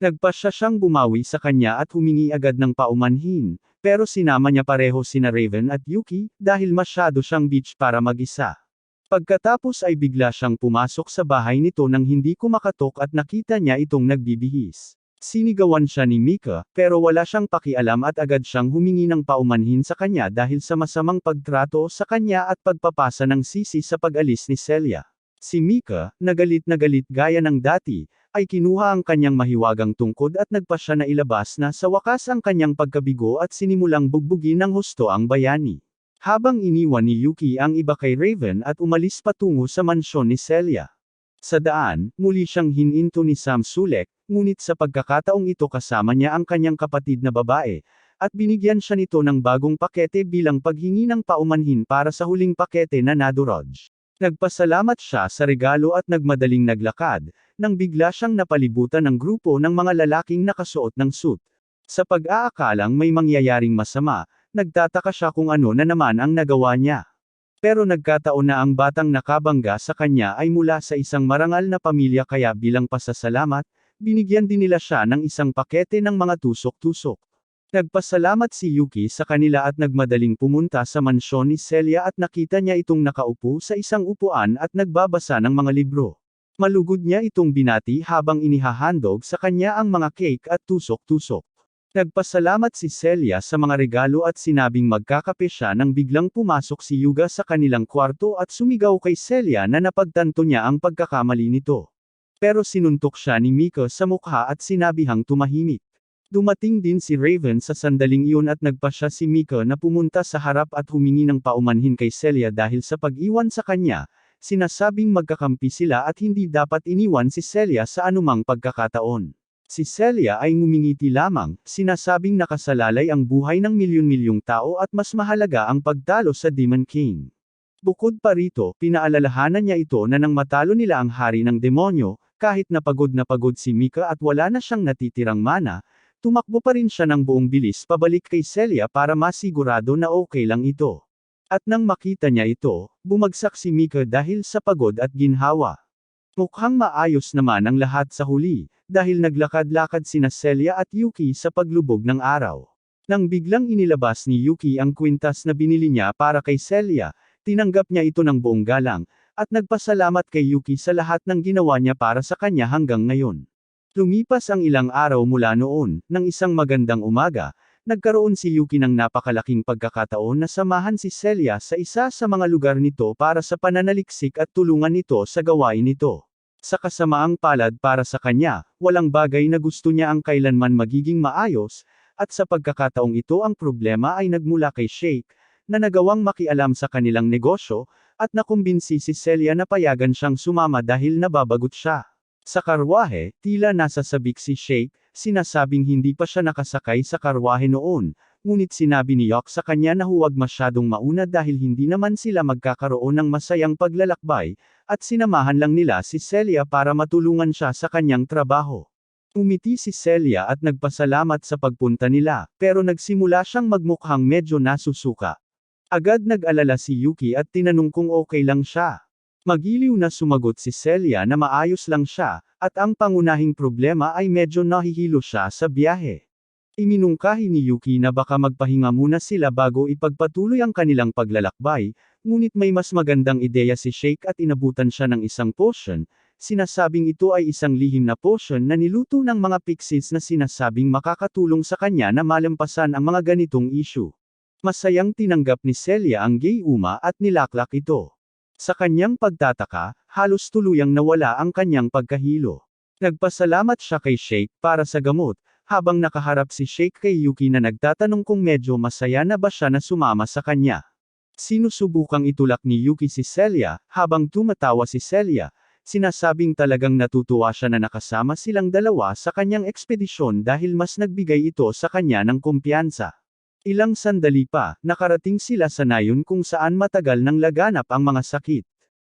Nagpasya siyang bumawi sa kanya at humingi agad ng paumanhin, pero sinama niya pareho sina Raven at Yuki, dahil masyado siyang bitch para mag-isa. Pagkatapos ay bigla siyang pumasok sa bahay nito nang hindi kumakatok at nakita niya itong nagbibihis. Sinigawan siya ni Mika, pero wala siyang pakialam at agad siyang humingi ng paumanhin sa kanya dahil sa masamang pagtrato sa kanya at pagpapasa ng sisi sa pag-alis ni Celia. Si Mika, na galit gaya ng dati, ay kinuha ang kanyang mahiwagang tungkod at nagpasya na ilabas na sa wakas ang kanyang pagkabigo at sinimulang bugbugin ng husto ang bayani. Habang iniwan ni Yuki ang iba kay Raven at umalis patungo sa mansyon ni Celia. Sa daan, muli siyang hininto ni Sam Sulek, ngunit sa pagkakataong ito kasama niya ang kanyang kapatid na babae, at binigyan siya nito ng bagong pakete bilang paghingi ng paumanhin para sa huling pakete na nadurog. Nagpasalamat siya sa regalo at nagmadaling naglakad, nang bigla siyang napalibutan ng grupo ng mga lalaking nakasuot ng suit. Sa pag-aakalang may mangyayaring masama, nagtataka siya kung ano na naman ang nagawa niya. Pero nagkataon na ang batang nakabangga sa kanya ay mula sa isang marangal na pamilya kaya bilang pasasalamat, binigyan din nila siya ng isang pakete ng mga tusok-tusok. Nagpasalamat si Yuki sa kanila at nagmadaling pumunta sa mansyon ni Celia at nakita niya itong nakaupo sa isang upuan at nagbabasa ng mga libro. Malugod niya itong binati habang inihahandog sa kanya ang mga cake at tusok-tusok. Nagpasalamat si Celia sa mga regalo at sinabing magkakape siya nang biglang pumasok si Yuga sa kanilang kwarto at sumigaw kay Celia na napagtanto niya ang pagkakamali nito. Pero sinuntok siya ni Mika sa mukha at sinabihang tumahimik. Dumating din si Raven sa sandaling iyon at nagpasya si Mika na pumunta sa harap at humingi ng paumanhin kay Celia dahil sa pag-iwan sa kanya, sinasabing magkakampi sila at hindi dapat iniwan si Celia sa anumang pagkakataon. Si Celia ay ngumingiti lamang, sinasabing nakasalalay ang buhay ng milyon-milyong tao at mas mahalaga ang pagtalo sa Demon King. Bukod pa rito, pinaalalahanan niya ito na nang matalo nila ang hari ng demonyo, kahit na pagod si Mika at wala na siyang natitirang mana, tumakbo pa rin siya ng buong bilis pabalik kay Celia para masigurado na okay lang ito. At nang makita niya ito, bumagsak si Mika dahil sa pagod at ginhawa. Mukhang maayos naman ang lahat sa huli, dahil naglakad-lakad sina Celia at Yuki sa paglubog ng araw. Nang biglang inilabas ni Yuki ang kwintas na binili niya para kay Celia, tinanggap niya ito ng buong galang, at nagpasalamat kay Yuki sa lahat ng ginawa niya para sa kanya hanggang ngayon. Lumipas ang ilang araw mula noon, nang isang magandang umaga, nagkaroon si Yuki ng napakalaking pagkakataon na samahan si Celia sa isa sa mga lugar nito para sa pananaliksik at tulungan nito sa gawain nito. Sa kasamaang palad para sa kanya, walang bagay na gusto niya ang kailanman magiging maayos, at sa pagkakataong ito ang problema ay nagmula kay Sheikh, na nagawang makialam sa kanilang negosyo, at nakumbinsi si Celia na payagan siyang sumama dahil nababagot siya. Sa karwahe, tila nasa sabik si Sheikh, sinasabing hindi pa siya nakasakay sa karwahe noon, ngunit sinabi ni Yok sa kanya na huwag masyadong mauna dahil hindi naman sila magkakaroon ng masayang paglalakbay, at sinamahan lang nila si Celia para matulungan siya sa kanyang trabaho. Umiti si Celia at nagpasalamat sa pagpunta nila, pero nagsimula siyang magmukhang medyo nasusuka. Agad nag-alala si Yuki at tinanong kung okay lang siya. Magiliw na sumagot si Celia na maayos lang siya, at ang pangunahing problema ay medyo nahihilo siya sa biyahe. Iminungkahi ni Yuki na baka magpahinga muna sila bago ipagpatuloy ang kanilang paglalakbay, ngunit may mas magandang ideya si Shake at inabutan siya ng isang potion. Sinasabing ito ay isang lihim na potion na niluto ng mga pixies na sinasabing makakatulong sa kanya na malampasan ang mga ganitong issue. Masayang tinanggap ni Celia ang Gayuma at nilaklak ito. Sa kanyang pagtataka, halos tuluyang nawala ang kanyang pagkahilo. Nagpasalamat siya kay Shake para sa gamot, habang nakaharap si Shake kay Yuki na nagtatanong kung medyo masaya na ba siya na sumama sa kanya. Sinusubukang itulak ni Yuki si Celia, habang tumatawa si Celia, sinasabing talagang natutuwa siya na nakasama silang dalawa sa kanyang ekspedisyon dahil mas nagbigay ito sa kanya ng kumpiyansa. Ilang sandali pa, nakarating sila sa nayon kung saan matagal nang laganap ang mga sakit.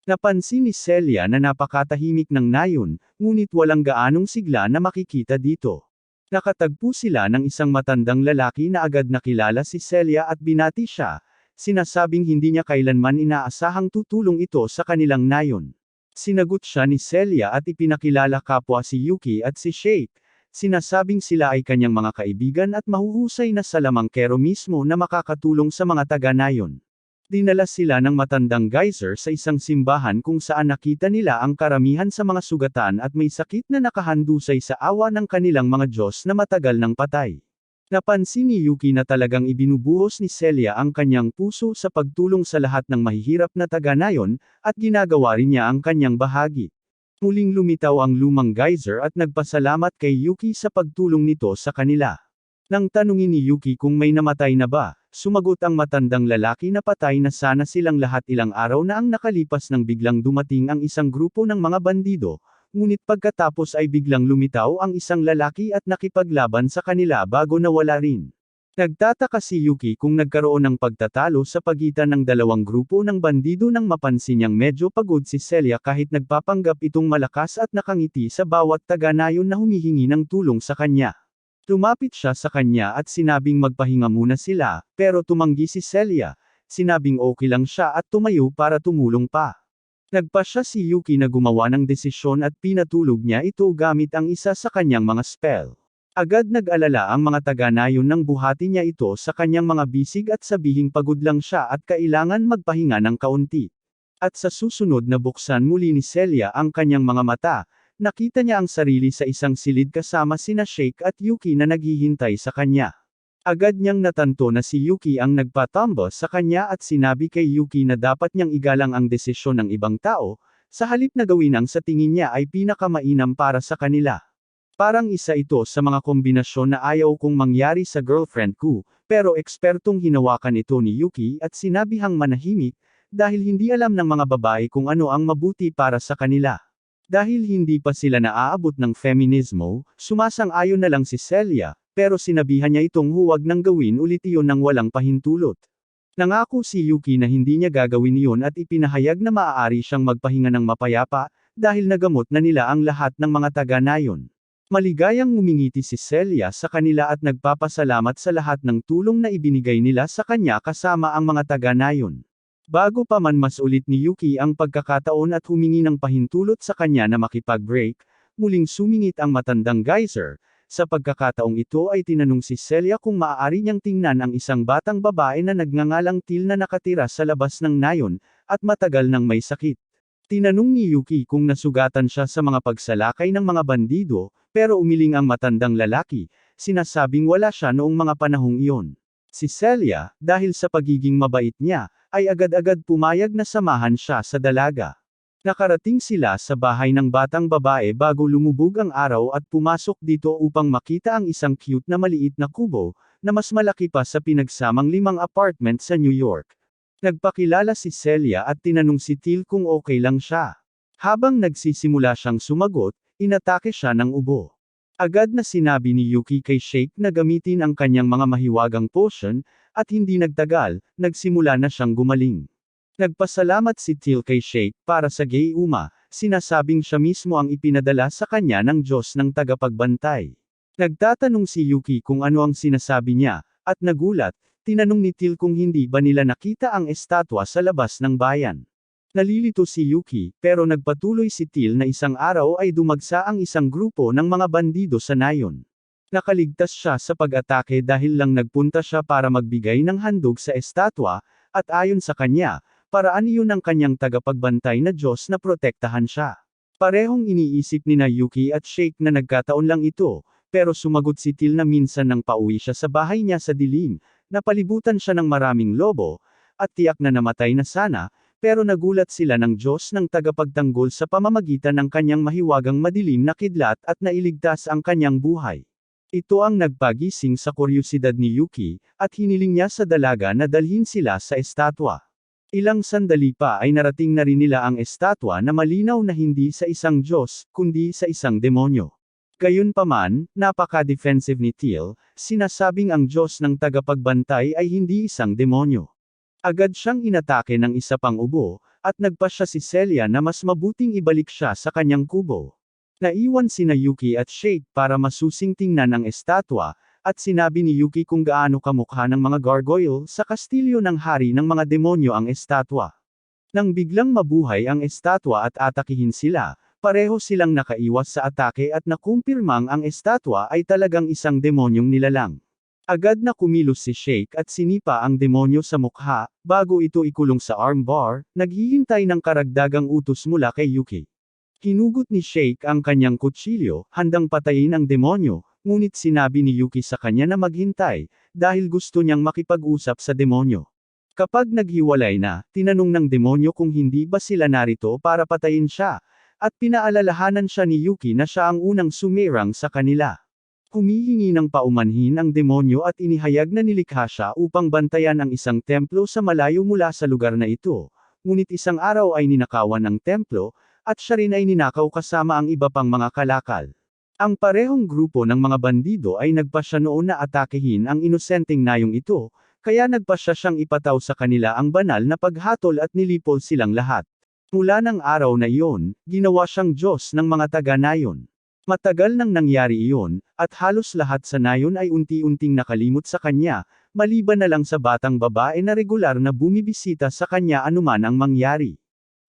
Napansin ni Celia na napakatahimik ng nayon, ngunit walang gaanong sigla na makikita dito. Nakatagpo sila ng isang matandang lalaki na agad nakilala si Celia at binati siya, sinasabing hindi niya kailanman inaasahang tutulong ito sa kanilang nayon. Sinagot siya ni Celia at ipinakilala kapwa si Yuki at si Shake, sinasabing sila ay kanyang mga kaibigan at mahuhusay na salamangkero mismo na makakatulong sa mga taga-nayon. Dinala sila ng matandang geyser sa isang simbahan kung saan nakita nila ang karamihan sa mga sugatan at may sakit na nakahandusay sa awa ng kanilang mga Diyos na matagal nang patay. Napansin ni Yuki na talagang ibinubuhos ni Celia ang kanyang puso sa pagtulong sa lahat ng mahihirap na taga-nayon, at ginagawa rin niya ang kanyang bahagi. Muling lumitaw ang lumang geyser at nagpasalamat kay Yuki sa pagtulong nito sa kanila. Nang tanungin ni Yuki kung may namatay na ba, sumagot ang matandang lalaki na patay na sana silang lahat ilang araw na ang nakalipas nang biglang dumating ang isang grupo ng mga bandido, ngunit pagkatapos ay biglang lumitaw ang isang lalaki at nakipaglaban sa kanila bago nawala rin. Nagtataka si Yuki kung nagkaroon ng pagtatalo sa pagitan ng dalawang grupo ng bandido nang mapansin niyang medyo pagod si Celia kahit nagpapanggap itong malakas at nakangiti sa bawat taga-nayon na humihingi ng tulong sa kanya. Lumapit siya sa kanya at sinabing magpahinga muna sila, pero tumanggi si Celia, sinabing okay lang siya at tumayo para tumulong pa. Nagpasya si Yuki na gumawa ng desisyon at pinatulog niya ito gamit ang isa sa kanyang mga spell. Agad nag-alala ang mga taga-nayon nang buhati niya ito sa kanyang mga bisig at sabihing pagod lang siya at kailangan magpahinga ng kaunti. At sa susunod na buksan muli ni Celia ang kanyang mga mata, nakita niya ang sarili sa isang silid kasama sina Shake at Yuki na naghihintay sa kanya. Agad niyang natanto na si Yuki ang nagpatambo sa kanya at sinabi kay Yuki na dapat niyang igalang ang desisyon ng ibang tao, sa halip na gawin ang sa tingin niya ay pinakamainam para sa kanila. Parang isa ito sa mga kombinasyon na ayaw kong mangyari sa girlfriend ko, pero ekspertong hinawakan ito ni Yuki at sinabihang manahimik, dahil hindi alam ng mga babae kung ano ang mabuti para sa kanila. Dahil hindi pa sila naaabot ng feminismo, sumasang-ayon na lang si Celia, pero sinabihan niya itong huwag nang gawin ulit iyon nang walang pahintulot. Nangako si Yuki na hindi niya gagawin iyon at ipinahayag na maaari siyang magpahinga ng mapayapa, dahil nagamot na nila ang lahat ng mga taga-nayon. Maligayang ngumingiti si Celia sa kanila at nagpapasalamat sa lahat ng tulong na ibinigay nila sa kanya kasama ang mga taga-nayon. Bago pa man mas ulit ni Yuki ang pagkakataon at humingi ng pahintulot sa kanya na makipag-break, muling sumingit ang matandang geyser. Sa pagkakataong ito ay tinanong si Celia kung maaari niyang tingnan ang isang batang babae na nagngangalang Til na nakatira sa labas ng nayon, at matagal nang may sakit. Tinanong ni Yuki kung nasugatan siya sa mga pagsalakay ng mga bandido, pero umiling ang matandang lalaki, sinasabing wala siya noong mga panahong iyon. Si Celia, dahil sa pagiging mabait niya, ay agad-agad pumayag na samahan siya sa dalaga. Nakarating sila sa bahay ng batang babae bago lumubog ang araw at pumasok dito upang makita ang isang cute na maliit na kubo, na mas malaki pa sa pinagsamang 5 apartment sa New York. Nagpakilala si Celia at tinanong si Til kung okay lang siya. Habang nagsisimula siyang sumagot, inatake siya ng ubo. Agad na sinabi ni Yuki kay Shake na gamitin ang kanyang mga mahiwagang potion, at hindi nagtagal, nagsimula na siyang gumaling. Nagpasalamat si Teal kay Shake para sa Gayuma, sinasabing siya mismo ang ipinadala sa kanya ng Diyos ng tagapagbantay. Nagtatanong si Yuki kung ano ang sinasabi niya, at nagulat, tinanong ni Teal kung hindi ba nila nakita ang estatwa sa labas ng bayan. Nalilito si Yuki, pero nagpatuloy si Teal na isang araw ay dumagsa ang isang grupo ng mga bandido sa nayon. Nakaligtas siya sa pag-atake dahil lang nagpunta siya para magbigay ng handog sa estatwa, at ayon sa kanya, paraan iyon ng kanyang tagapagbantay na Diyos na protektahan siya. Parehong iniisip ni Yuki at Shake na nagkataon lang ito, pero sumagot si Teal na minsan nang pauwi siya sa bahay niya sa dilim, napalibutan siya ng maraming lobo, at tiyak na namatay na sana, pero nagulat sila ng Diyos ng tagapagtanggol sa pamamagitan ng kanyang mahiwagang madilim na kidlat at nailigtas ang kanyang buhay. Ito ang nagpagising sa kuryusidad ni Yuki, at hiniling niya sa dalaga na dalhin sila sa estatwa. Ilang sandali pa ay narating na rin nila ang estatwa na malinaw na hindi sa isang Diyos, kundi sa isang demonyo. Gayunpaman, napaka-defensive ni Teal, sinasabing ang Diyos ng tagapagbantay ay hindi isang demonyo. Agad siyang inatake ng isa pang ubo, at nagpasya si Celia na mas mabuting ibalik siya sa kanyang kubo. Naiwan sina Yuki at Shake para masusing tingnan ang estatwa, at sinabi ni Yuki kung gaano kamukha ng mga gargoyle sa kastilyo ng hari ng mga demonyo ang estatwa. Nang biglang mabuhay ang estatwa at atakihin sila, pareho silang nakaiwas sa atake at nakumpirmang ang estatwa ay talagang isang demonyong nilalang. Agad na kumilos si Shake at sinipa ang demonyo sa mukha, bago ito ikulong sa armbar, naghihintay ng karagdagang utos mula kay Yuki. Hinugot ni Shake ang kanyang kutsilyo, handang patayin ang demonyo, ngunit sinabi ni Yuki sa kanya na maghintay, dahil gusto niyang makipag-usap sa demonyo. Kapag naghiwalay na, tinanong ng demonyo kung hindi ba sila narito para patayin siya, at pinaalalahanan siya ni Yuki na siya ang unang sumirang sa kanila. Humihingi ng paumanhin ang demonyo at inihayag na nilikha siya upang bantayan ang isang templo sa malayo mula sa lugar na ito, ngunit isang araw ay ninakawan ang templo, at siya rin ay ninakaw kasama ang iba pang mga kalakal. Ang parehong grupo ng mga bandido ay nagpasya noon na atakehin ang inosenteng nayong ito, kaya nagpasya siyang ipataw sa kanila ang banal na paghatol at nilipol silang lahat. Mula ng araw na iyon, ginawa siyang Diyos ng mga taga-nayon. Matagal nang nangyari iyon, at halos lahat sa nayon ay unti-unting nakalimot sa kanya, maliban na lang sa batang babae na regular na bumibisita sa kanya anuman ang mangyari.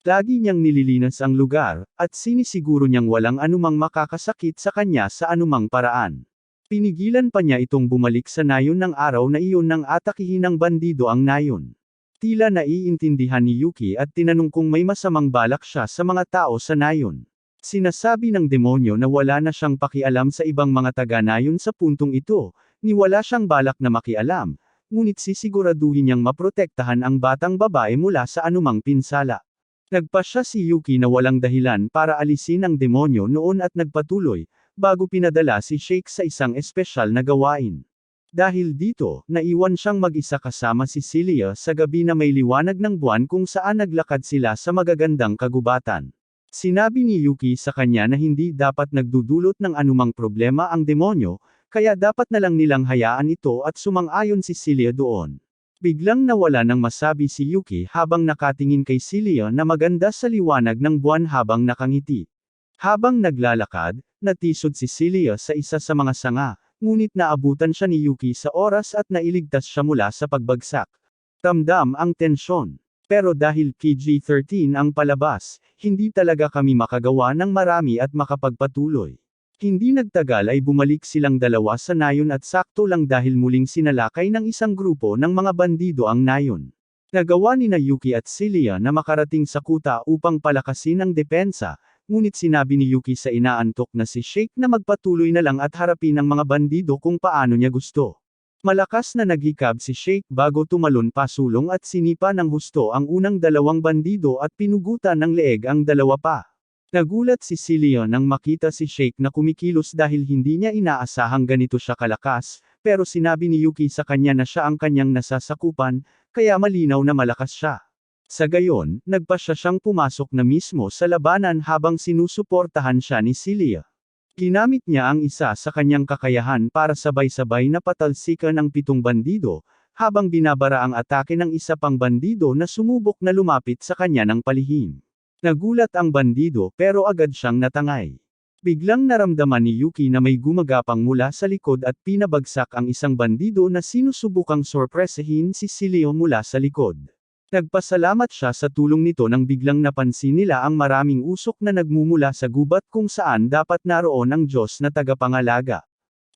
Lagi niyang nililinas ang lugar, at sinisiguro niyang walang anumang makakasakit sa kanya sa anumang paraan. Pinigilan pa niya itong bumalik sa nayon ng araw na iyon nang atakihin ng bandido ang nayon. Tila naiintindihan ni Yuki at tinanong kung may masamang balak siya sa mga tao sa nayon. Sinasabi ng demonyo na wala na siyang pakialam sa ibang mga taga-nayon sa puntong ito, ni wala siyang balak na makialam, ngunit sisiguraduhin niyang maprotektahan ang batang babae mula sa anumang pinsala. Nagpasya si Yuki na walang dahilan para alisin ang demonyo noon at nagpatuloy, bago pinadala si Shake sa isang espesyal na gawain. Dahil dito, naiwan siyang mag-isa kasama si Celia sa gabi na may liwanag ng buwan kung saan naglakad sila sa magagandang kagubatan. Sinabi ni Yuki sa kanya na hindi dapat nagdudulot ng anumang problema ang demonyo, kaya dapat na lang nilang hayaan ito at sumang-ayon si Celia doon. Biglang nawala ng masabi si Yuki habang nakatingin kay Celia na maganda sa liwanag ng buwan habang nakangiti. Habang naglalakad, natisod si Celia sa isa sa mga sanga, ngunit naabutan siya ni Yuki sa oras at nailigtas siya mula sa pagbagsak. Ramdam ang tensyon. Pero dahil PG-13 ang palabas, hindi talaga kami makagawa ng marami at makapagpatuloy. Hindi nagtagal ay bumalik silang dalawa sa nayon at sakto lang dahil muling sinalakay ng isang grupo ng mga bandido ang nayon. Nagawa ni Yuki at Celia na makarating sa kuta upang palakasin ang depensa, ngunit sinabi ni Yuki sa inaantok na si Shake na magpatuloy na lang at harapin ang mga bandido kung paano niya gusto. Malakas na naghikab si Shake bago tumalon pasulong at sinipa ng husto ang unang dalawang bandido at pinugutan ng leeg ang dalawa pa. Nagulat si Celia nang makita si Shake na kumikilos dahil hindi niya inaasahang ganito siya kalakas, pero sinabi ni Yuki sa kanya na siya ang kanyang nasasakupan, kaya malinaw na malakas siya. Sa gayon, nagpasya siyang pumasok na mismo sa labanan habang sinusuportahan siya ni Celia. Ginamit niya ang isa sa kanyang kakayahan para sabay-sabay na patalsikan ang 7 bandido, habang binabara ang atake ng isa pang bandido na sumubok na lumapit sa kanya ng palihim. Nagulat ang bandido pero agad siyang natangay. Biglang naramdaman ni Yuki na may gumagapang mula sa likod at pinabagsak ang isang bandido na sinusubukang sorpresahin si Sileo mula sa likod. Nagpasalamat siya sa tulong nito nang biglang napansin nila ang maraming usok na nagmumula sa gubat kung saan dapat naroon ang Diyos na tagapangalaga.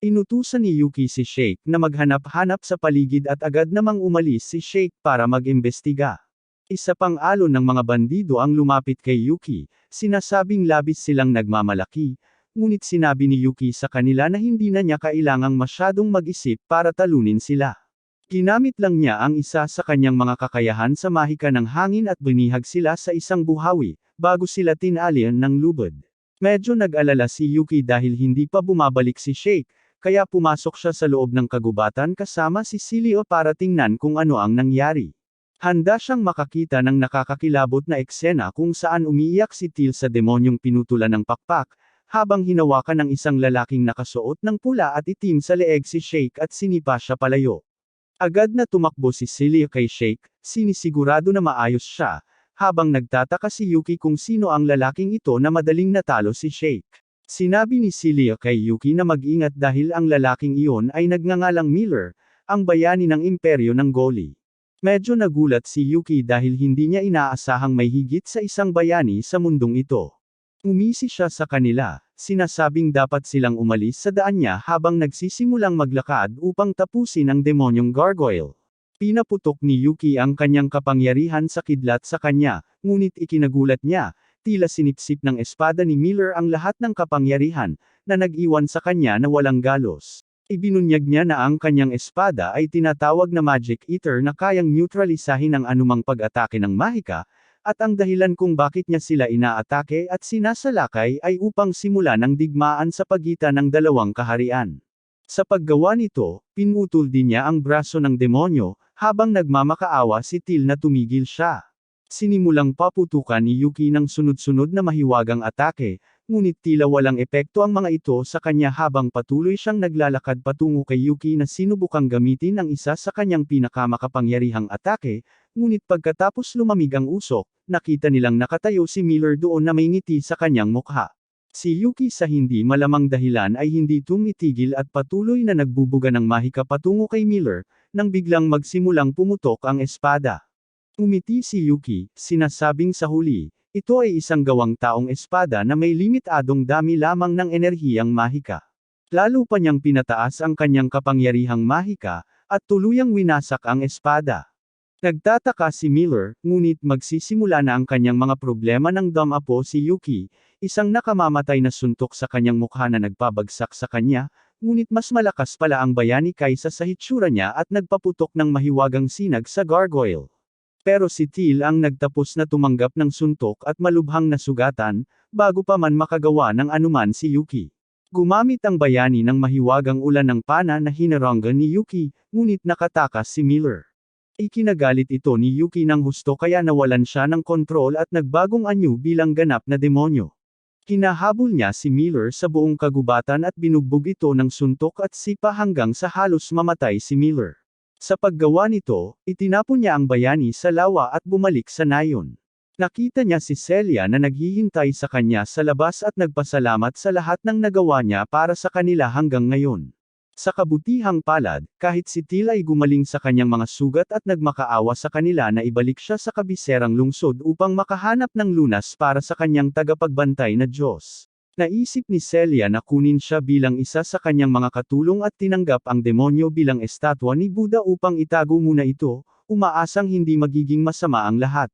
Inutusan ni Yuki si Shake na maghanap-hanap sa paligid at agad namang umalis si Shake para mag-imbestiga. Isa pang alon ng mga bandido ang lumapit kay Yuki, sinasabing labis silang nagmamalaki, ngunit sinabi ni Yuki sa kanila na hindi na niya kailangang masyadong mag-isip para talunin sila. Ginamit lang niya ang isa sa kanyang mga kakayahan sa mahika ng hangin at binihag sila sa isang buhawi, bago sila tinalian ng lubod. Medyo nag-alala si Yuki dahil hindi pa bumabalik si Shake, kaya pumasok siya sa loob ng kagubatan kasama si Sileo para tingnan kung ano ang nangyari. Handa siyang makakita ng nakakakilabot na eksena kung saan umiiyak si Till sa demonyong pinutulan ng pakpak, habang hinawakan ng isang lalaking nakasuot ng pula at itim sa leeg si Shake at sinipa siya palayo. Agad na tumakbo si Sileo kay Shake, sinisigurado na maayos siya, habang nagtataka si Yuki kung sino ang lalaking ito na madaling natalo si Shake. Sinabi ni Sileo kay Yuki na mag-ingat dahil ang lalaking iyon ay nagngangalang Miller, ang bayani ng imperyo ng Goli. Medyo nagulat si Yuki dahil hindi niya inaasahang may higit sa isang bayani sa mundong ito. Umisi siya sa kanila, sinasabing dapat silang umalis sa daan niya habang nagsisimulang maglakad upang tapusin ang demonyong gargoyle. Pinaputok ni Yuki ang kanyang kapangyarihan sa kidlat sa kanya, ngunit ikinagulat niya, tila sinipsip ng espada ni Miller ang lahat ng kapangyarihan, na nag-iwan sa kanya na walang galos. Ibinunyag niya na ang kanyang espada ay tinatawag na Magic Eater na kayang neutralisahin ang anumang pag-atake ng mahika, at ang dahilan kung bakit niya sila inaatake at sinasalakay ay upang simulan ang digmaan sa pagitan ng dalawang kaharian. Sa paggawa nito, pinutol din niya ang braso ng demonyo, habang nagmamakaawa si Till na tumigil siya. Sinimulang paputukan ni Yuki ng sunod-sunod na mahiwagang atake, ngunit tila walang epekto ang mga ito sa kanya habang patuloy siyang naglalakad patungo kay Yuki na sinubukang gamitin ang isa sa kanyang pinakamakapangyarihang atake, ngunit pagkatapos lumamig ang usok, nakita nilang nakatayo si Miller doon na may ngiti sa kanyang mukha. Si Yuki sa hindi malamang dahilan ay hindi tumitigil at patuloy na nagbubuga ng mahika patungo kay Miller, nang biglang magsimulang pumutok ang espada. Umiti si Yuki, sinasabing sa huli, ito ay isang gawang taong espada na may limitadong dami lamang ng enerhiyang mahika. Lalo pa niyang pinataas ang kanyang kapangyarihang mahika, at tuluyang winasak ang espada. Nagtataka si Miller, ngunit magsisimula na ang kanyang mga problema nang dumapo si Yuki, isang nakamamatay na suntok sa kanyang mukha na nagpabagsak sa kanya, ngunit mas malakas pala ang bayani kaysa sa hitsura niya at nagpaputok ng mahiwagang sinag sa gargoyle. Pero si Till ang nagtapos na tumanggap ng suntok at malubhang nasugatan, bago pa man makagawa ng anuman si Yuki. Gumamit ang bayani ng mahiwagang ulan ng pana na hinaranggan ni Yuki, ngunit nakatakas si Miller. Ikinagalit ito ni Yuki ng husto kaya nawalan siya ng kontrol at nagbagong anyo bilang ganap na demonyo. Hinahabol niya si Miller sa buong kagubatan at binugbog ito ng suntok at sipa hanggang sa halos mamatay si Miller. Sa paggawa nito, itinapon niya ang bayani sa lawa at bumalik sa nayon. Nakita niya si Celia na naghihintay sa kanya sa labas at nagpasalamat sa lahat ng nagawa niya para sa kanila hanggang ngayon. Sa kabutihang palad, kahit si Till ay gumaling sa kanyang mga sugat at nagmakaawa sa kanila na ibalik siya sa kabiserang lungsod upang makahanap ng lunas para sa kanyang tagapagbantay na Diyos. Naisip ni Celia na kunin siya bilang isa sa kanyang mga katulong at tinanggap ang demonyo bilang estatwa ni Buddha upang itago muna ito, umaasang hindi magiging masama ang lahat.